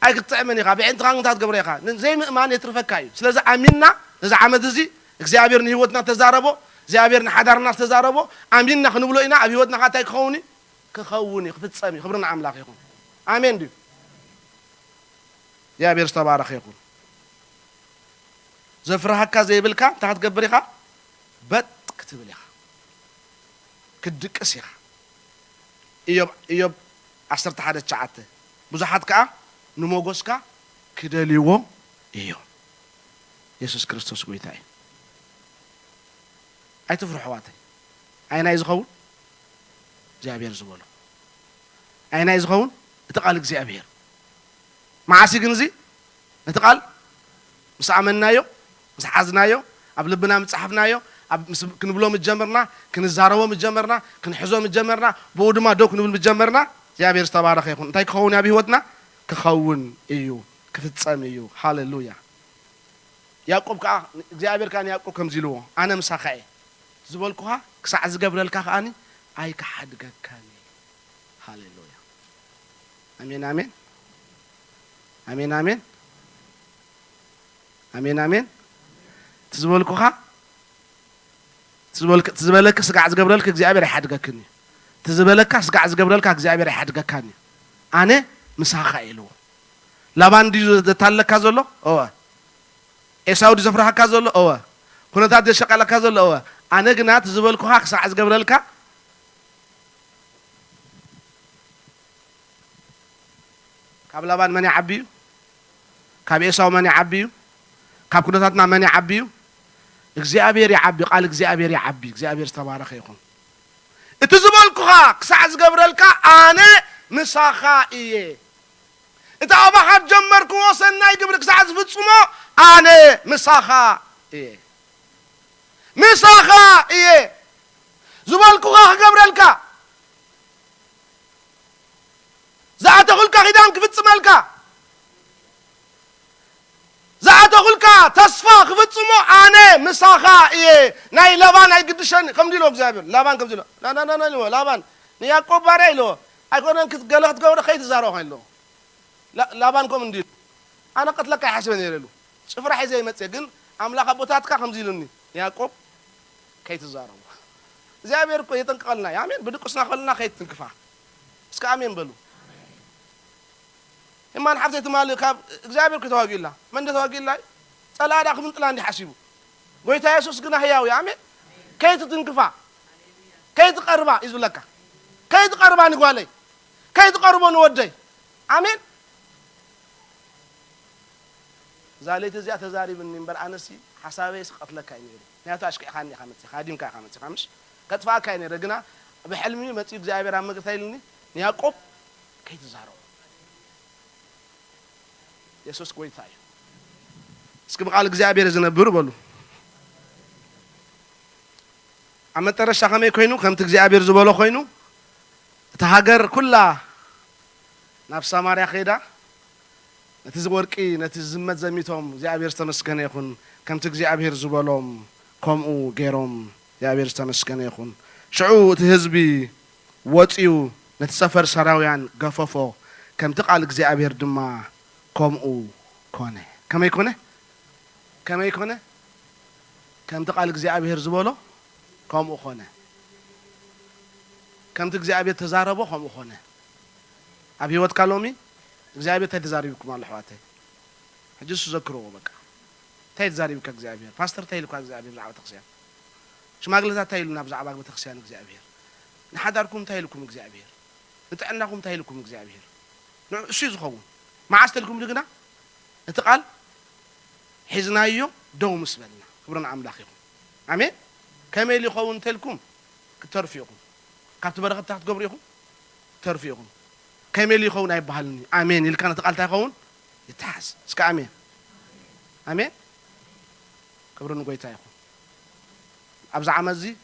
Speaker 3: ኣይክትጥዕመን ኢኻ ብዕንትኻ እንታይ ትገብሮ ኢኻ ዘይምእማን የትርፈካ እዩ ስለዚ ኣሚንና ነዚ ዓመት እዚ እግዚኣብሔር ንሂወትና ተዛረቦ እግዚኣብሔር ንሓዳርና ተዛረቦ ኣሚንና ክንብሎ ኢና ኣብ ሂወትና ካ እንታይ ክኸውን ክኸውን ክፍፀም እዩ ክብርና ኣምላኽ ይኹን ኣሜን ድዩ እግዚኣብሔር ዝተባረኸ ይኹን ዘፍርሃካ ዘይብልካ እንታይ ክትገብር ኢኻ በጥ ክትብል ኢኻ ክድቅስ ኢኻ ኢዮብ 11:9 ብዙሓት ከዓ ንሞጎስካ ክደልይዎ እዮም ኢየሱስ ክርስቶስ ጎይታ እዩ ኣይትፍርሑ ኣሕዋተይ ኣይናይ ዝኸውን እግዚኣብሔር ዝበሎ ኣይናይ ዝኸውን እቲ ቃል እግዚኣብሔር መዓሲ ግን እዚ እቲ ቃል ምስ ኣመናዮ ምስ ሓዝናዮ ኣብ ልብና ምፅሓፍናዮ ክንብሎ ምጀመርና ክንዛረቦ ምጀመርና ክንሕዞ ምጀመርና ብኡ ድማ ደው ክንብል ምጀመርና እግዚኣብሔር ዝተባረኸ ይኹን እንታይ ክኸውን ኣብ ሂወትና ክኸውን እዩ ክፍፀም እዩ ሃሌሉያ ያዕቆብ ከዓ እግዚኣብሔር ከዓ ንያዕቆብ ከምዚ ኢልዎ ኣነ ምሳኻ እየ ዝበልኩኻ ክሳዕ ዝገብረልካ ከዓኒ ኣይክሓድገካኒ ሃሌሉያ ኣሜን ኣሜን ኣሜን ኣሜን ኣሜን ኣሜን ትዝበልኩኻ ትዝበለካ ስጋዕ ዝገብረልካ እግዚኣብሔር ኣይሓድገክን እዩ ትዝበለካ ስጋዕ ዝገብረልካ እግዚኣብሔር ኣይሓድገካን እዩ ኣነ ምሳኻ ኢልዎ ላባን ድዩ ዘታለካ ዘሎ እወ ኤሳው ድዩ ዘፍራሃካ ዘሎ እወ ኩነታት ዘሸቀለካ ዘሎ እወ ኣነ ግና ትዝበልኩኻ ክሳዕ ዝገብረልካ ካብ ላባን መን ይዓቢ እዩ ካብ ኤሳው መን ይዓቢ እዩ ካብ ኩነታትና መን ይዓቢ እዩ እግዚአብሔር ይዓቢ ቃል እግዚአብሔር ይዓቢ እግዚአብሔር ዝተባረኸ ይኹን እቲ ዝበልኩኻ ክሳዕ ዝገብረልካ ኣነ ምሳኻ እየ እቲ ኣባኻ ጀመርክዎ ሰናይ ግብሪ ክሳዕ ዝፍፅሞ ኣነ ምሳኻ እየ ምሳኻ እየ ዝበልኩኻ ክገብረልካ ዝኣተኹልካ ኺዳን ክፍፅመልካ ዝኣተኹልካ ተስፋ ክፍፅሞ ኣነ ምሳኻ እየ ናይ ላባን ኣይግድሸኒ ከምዚ ኢልዎ እግዚኣብሔር ላባን ከምዚ ኢልዎ ናናና ኢልዎ ላባን ንያዕቆብ ባርያ ኢልዎ ኣይኮነን ገለ ክትገብሮ ከይትዛረቦ ኢልዎ ላባን ከም እንዲ ኣነ ቀትለካ ይሓስበ ነይረ ኢሉ ጭፍራ ሒዘ ይመፅእ ግን ኣምላኽ ኣቦታትካ ከምዚ ኢሉኒ ንያዕቆብ ከይትዛረቡ እግዚኣብሔር እኮ የጠንቅቐልና እዩ ኣሜን ብድቁስና ከለና ከይትንክፋ እስከ ኣሜን በሉ እማን ሓፍተይ ትማል ካብ እግዚአብሔር ከተዋጊላ መን ተዋጊላ ጸላዳ ክምንጥላ እንዲ ሓሲቡ ጎይታ ኢየሱስ ግና ህያው እዩ ኣሜን ከይትንክፋ ከይትቀርባ ይዝብለካ ከይትቀርባ ንጓለይ ከይትቀርቦ ንወደይ ኣሜን ዛለይቲ እዚኣ ተዛሪብኒ እምበር ኣነሲ ሓሳበይ ስቀትለካ እዩ ነይሩ ምክንያቱ ኣሽቂዕኻኒ ኢኻ መፅእ ካዲምካ ኢኻ መፅእኻ ምሽ ከጥፋእካ እዩ ነይረ ግና ብሕልሚ መፅኡ እግዚኣብሔር ኣብ መግርታ ኢሉኒ ንያዕቆብ ከይትዛረቡ ኢየሱስ ጎይታ እዩ እስኪ ብቃል እግዚአብሔር ዝነብሩ በሉ ኣብ መጨረሻ ከመይ ኮይኑ ከምቲ እግዚአብሔር ዝበሎ ኮይኑ እቲ ሃገር ኩላ ናብ ሰማርያ ኸይዳ ነቲ ወርቂ ነቲ ዝመት ዘሚቶም እግዚአብሔር ዝተመስገነ ይኹን ከምቲ እግዚአብሔር ዝበሎም ከምኡ ገይሮም እግዚአብሔር ዝተመስገነ ይኹን ሽዑ እቲ ህዝቢ ወፂኡ ነቲ ሰፈር ሰራውያን ገፈፎ ከምቲ ቃል እግዚአብሔር ድማ ከምኡ ኮነ ከመይ ኮነ ከመይ ኮነ ከምቲ ቃል እግዚአብሔር ዝበሎ ከምኡ ኮነ ከምቲ እግዚአብሔር ተዛረቦ ከምኡ ኮነ ኣብ ሂወትካ ሎሚ እግዚአብሔር እንታይ ተዛሪብኩም ኣሎ ኣሕዋተይ ሕጂ እሱ ዘክርዎ በቃ እንታይ ተዛሪብካ እግዚአብሔር ፓስተር እንታይ ኢልካ እግዚአብሔር ብዛዕባ ቤተክርስትያን ሽማግለታት እንታይ ኢሉና ብዛዕባ ቤተክርስትያን እግዚአብሔር ንሓዳርኩም እንታይ ኢልኩም እግዚአብሔር ንጥዕናኩም እንታይ ኢልኩም እግዚአብሔር እሱ ዝኸውን معاست لكم لجنا اتقال حزنايو دو مسبلنا خبرنا عملاقكم امين كما اللي خون تلكم ترفيكم كتب بركه تحت قبريكم ترفيكم كمل يخون أي بحالني آمين اللي كانت قالتها يخون يتحس اسك آمين آمين كبرنا قويتها يخون أبزع عمزي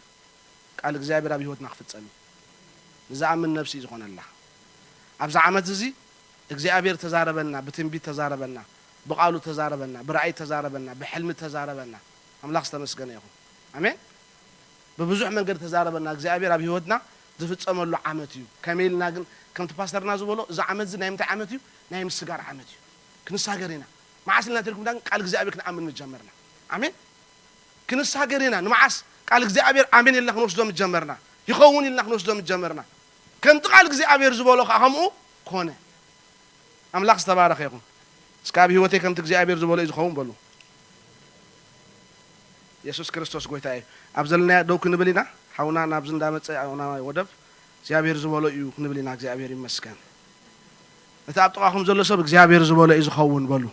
Speaker 3: قال እግዚአብሔር ኣብ ህይወትና ክፍጸም ንዝኣምን ነፍሲ ዝኾነ الله أبزع عمزي እግዚአብሔር ተዛረበና በትንቢት ተዛረበና በቃሉ ተዛረበና በራእይ ተዛረበና በሕልም ተዛረበና አምላክ ተመስገነ ይሁን አሜን በብዙሕ መንገድ ተዛረበና እግዚአብሔር ኣብ ህይወትና ዝፍጸመሉ ዓመት እዩ ከመይልና ግን ከምቲ ፓስተርና ዝበሎ እዚ ዓመት እዚ ናይ ምንታይ ዓመት እዩ ናይ ምስጋር ዓመት እዩ ክንሳገሪና ማዓስልና ትልኩም ዳን ቃል እግዚአብሔር ክንኣምን ጀመርና አሜን ክንሳገሪና ንማዓስ ቃል እግዚአብሔር አሜን ኢልና ክንወስዶም ጀመርና ይኸውን ኢልና ክንወስዶም ጀመርና ከምቲ ቃል እግዚአብሔር ዝበሎ ከምኡ ኮነ አምላክ ተባረከ ይሁን እስካብ ህይወቴ ከምቲ እግዚአብሔር ዝበሎ ይኸውን በሉ ኢየሱስ ክርስቶስ ጎይታ እዩ ኣብዘልና ደው ክንብልና ሓውና ናብዝ እንዳመፀ ኣውና ወደብ እግዚአብሔር ዝበሎ እዩ ክንብልና እግዚአብሔር ይመስገን እቲ ኣብ ጥቃኹም ዘሎ ሰብ እግዚአብሔር ዝበሎ እዩ ዝኸውን በሉ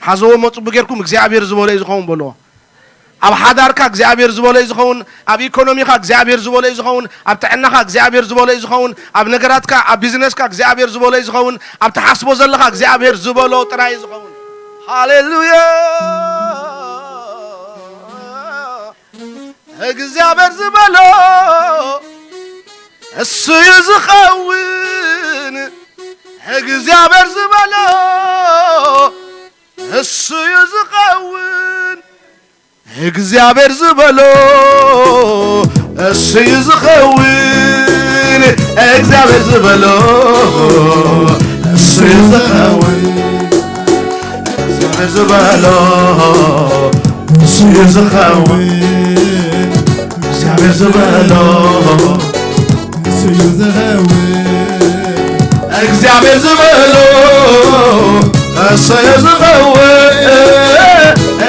Speaker 3: ሓዘዎ መፅቡ ጌርኩም እግዚአብሔር ዝበሎ እዩ ዝኸውን በሉ ኣብ ሓዳርካ እግዚአብሔር ዝበሎ እዩ ዝኸውን ኣብ ኢኮኖሚካ እግዚአብሔር ዝበሎ እዩ ዝኸውን ኣብ ጥዕናካ እግዚአብሔር ዝበሎ እዩ ዝኸውን ኣብ ነገራትካ ኣብ ቢዝነስካ እግዚአብሔር ዝበሎ እዩ ዝኸውን ኣብ ተሓስቦ ዘለካ እግዚአብሔር ዝበሎ ጥራይ ዝኸውን ሃሌሉያ እግዚአብሔር ዝበሎ እሱ ይዝኸውን እግዚአብሔር ዝበሎ እሱ ይዝኸውን እግዚአብሔር ዝበሎ እሱ ይዝኸውን እግዚአብሔር ዝበሎ እሱ ይዝኸውን እግዚአብሔር ዝበሎ እሱ ይዝኸውን እግዚአብሔር ዝበሎ እሱ ይዝኸውን እግዚአብሔር ዝበሎ እሱ ይዝኸውን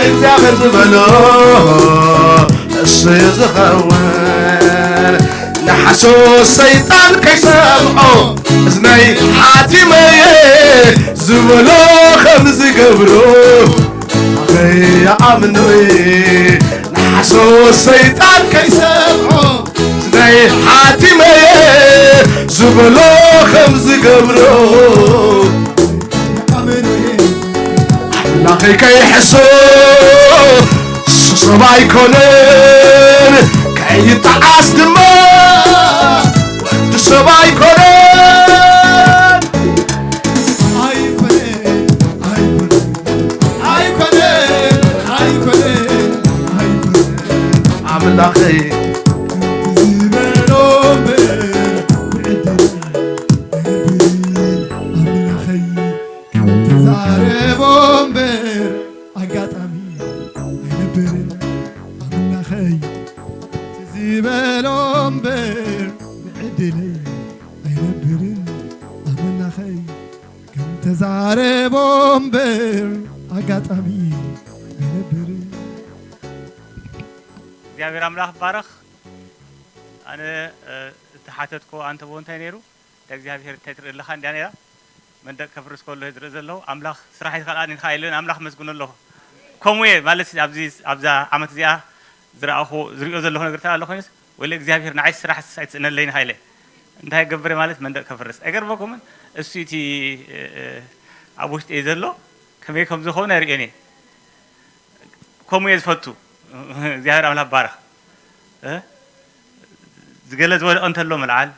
Speaker 3: እግዚአብሔር ዝበሎ እሱ ይዝኸውን ንሓሶስ ሰይጣን ከይሰምዖ እዝነይ ሓቲመየ ዝበሎ ከም ዝገብሮ ኣኸይ ኣምኖይ ንሓሶስ ሰይጣን ከይሰምዖ እዝነይ ሓቲመየ ዝበሎ ከም ዝገብሮ لاخي كي يحسو صبا يكونن كي يتعاس دما صبا يكونن عامل لاخي
Speaker 4: ዛሬ ቦምበር አጋጣሚ ነበር
Speaker 2: እግዚአብሔር አምላክ ባረክ አነ ተሓተትኮ አንተ ቦንታይ ነይሩ እግዚአብሔር ተትርልኻ እንዲያነራ መንደቅ ከፍርስ ኮሎ ይድረ ዘለው አምላክ ስራሕ ይካላኒ ካይልን አምላክ መስግነለሁ ኮሙዬ ማለት ኣብዛ ዓመት እዚኣ ዝራእኹ ዝሪኦ ዘለኹ ነገርታ ኣሎ ኮይነስ ወለ እግዚአብሔር ንዓይ ስራሕ ሳይጽነለይን ሃይለ እንታይ ገብረ ማለት መንደቅ ከፍርስ አይገርበኩምን እሱ እቲ ኣብ ውሽጢ ዘሎ ከመይ ከም ዝኾነ ርኢኒ ኮሙዬ ዝፈቱ እግዚአብሔር አምላክ ባረክ ዝገለ ዝወልቆ እንተሎ መልዓል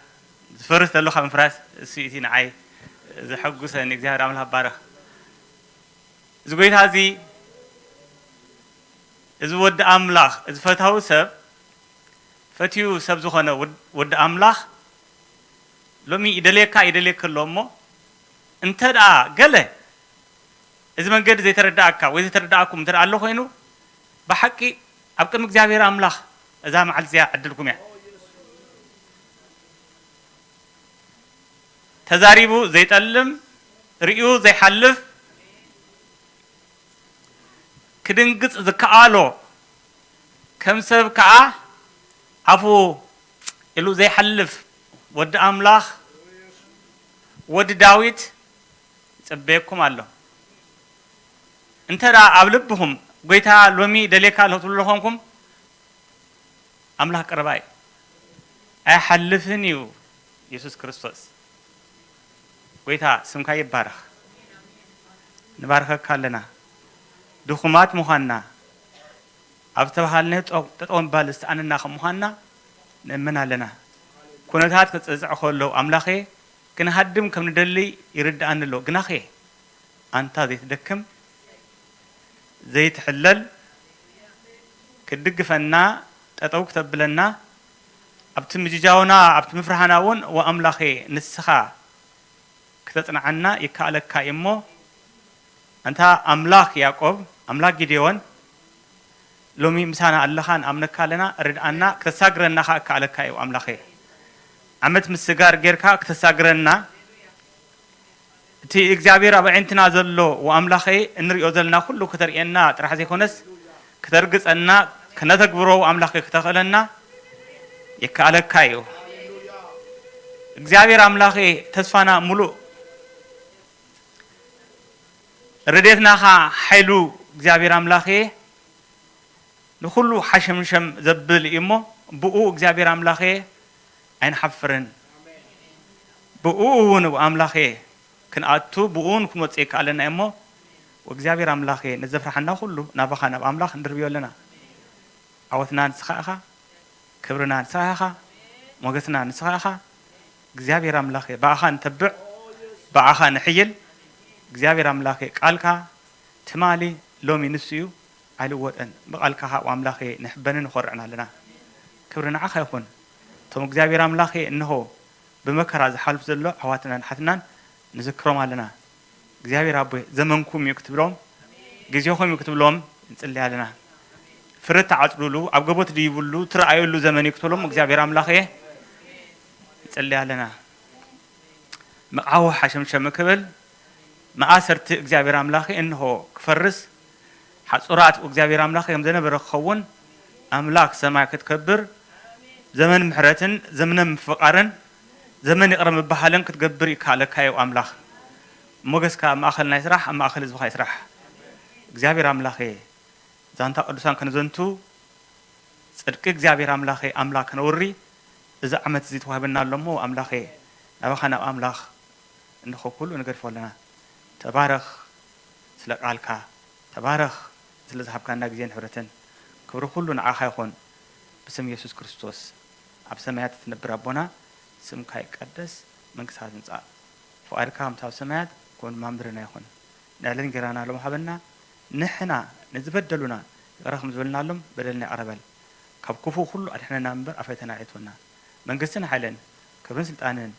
Speaker 2: ዝፈርስ ተሎ ካብ ምፍራስ እሱ እቲ ንዓይ ዝሐጉሰን እግዚአብሔር አምላክ ባረክ እዚ ጎይታ እዚ እዚ ወዲ አምላክ እዚ ፈታዊ ሰብ ፈትዩ ሰብ ዝኾነ ወዲ አምላክ ሎሚ ይደለየከሎ እሞ እንተዳ ገለ እዚ መንገድ ዘይተረዳእካ ወይ ዘይተረዳእኩም እንተዳ ኣሎ ኮይኑ ብሓቂ ኣብ ቅድሚ እግዚአብሔር አምላክ እዛ መዓልቲ እዚኣ ዕድልኩም እያ ተዛሪቡ ዘይጠልም ርኢዩ ዘይሓልፍ ክድንግፅ ዝከኣሎ ከም ሰብ ከዓ አፉ ኢሉ ዘይሓልፍ ወዲ አምላክ ወዲ ዳዊት ጽበየኩም ኣሎ እንተዳ ኣብ ልብኩም ጎይታ ሎሚ ደሌካ ለኹም አምላክ ቅርባይ ኣይሓልፍን እዩ ኢየሱስ ክርስቶስ ጎይታ ስምካ ይባረኽ ንባርከካ ኣለና ድኹማት ምዃንና ኣብ ተባሃልነ ጠጠውን ባል ዝተኣንና ከም ምዃንና ንእምን ኣለና ኩነታት ክፅፅዕ ከሎ ኣምላኸ ክንሃድም ከም ንደሊ ይርድኣኒ ኣሎ ግናኸ ኣንታ ዘይትደክም ዘይትሕለል ክድግፈና ጠጠው ክተብለና ኣብቲ ምጅጃውና ኣብቲ ምፍርሃና እውን ወኣምላኸ ንስኻ ክተጽንዓና ይከኣለካ እሞ أنت أملاك يعقوب أملاك جديون لومي مسانا الله خان أمنك لنا رد أنا كتساقرنا خا كالك أيو أملاكه عمت مسجار غيرك كتساقرنا تي إجابير أبا أنت نازل له وأملاكه إنري أزلنا كله كتر إننا ترى حزي خونس كترجس أننا كنتك برو أملاكه كتخلنا يكالك أيو إجابير أملاكه تسفانا ملو رديتنا خا حلو إجابير أملاكه نخلو حشمشم زبل إمو بقو إجابير أملاكه أين حفرن بقون وأملاكه كن أتو بقون كنوت إيك علينا إمو وإجابير أملاكه نزفر حنا كله نبخنا بأملاك ندربيو لنا عوثنا نسخاها كبرنا نسخاها موجسنا نسخاها إجابير أملاكه بأخا نتبع بأخا نحيل إجابير أملاكه قالك تمالي لومي نسيو على وطن بقالك ها وأملاكه نحبنا نخرعنا لنا كبرنا عخا يكون ثم إجابير أملاكه إنه بمكر هذا حلف زلوا حواتنا نحتنا نذكرهم علينا إجابير أبوي زمنكم يكتب لهم جزيهم يكتب لهم نسأل علينا فرت عطلولو أبغبوت ديبولو ترى أيولو زمن يكتب لهم إجابير أملاكه نسأل علينا معه حشم شمكبل ما أثرت إجابير أملاكه إنه كفرس حصورات إجابير أملاكه يوم ذنا برخون أملاك سماء كتكبر زمن محرتن زمن مفقرن زمن يقرم بحالن كتكبر يكالك هاي وأملاك موجس كام أخلنا يسرح أما أخل زبخ يسرح إجابير أملاكه زانتا قدسان كنزنتو صدق إجابير أملاكه أملاك نوري إذا عمت زيت وهبنا لهم أملاكه نبخنا أملاك إنه كله نقدر فلنا تبارك سلك عالكا تبارك سلك حب كان نجزين حرتن كبر كلنا عاخي خون بسم يسوع كريستوس أبسمات تنبر ربنا سم كاي قدس من كساد نصا فأركام تاو سمات كون مامدرنا يخون نعلن جرانا لهم حبنا نحنا نزبدلنا رقم زبلنا لهم بدلنا عربل كب كفو كله أحنا نمبر أفيتنا عيتونا من قصنا حالن كبرن سلطانن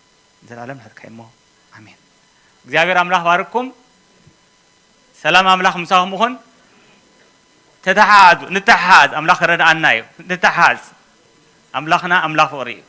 Speaker 2: زلالم هركيمو آمين እግዚአብሔር አምላክ ባርኩም ሰላም አምላክ ምሳኹም ይኹን ተተሓዙ ንተሓዝ አምላክ ረዳአና እዩ ንተሓዝ አምላክና አምላክ ፍቅሪ እዩ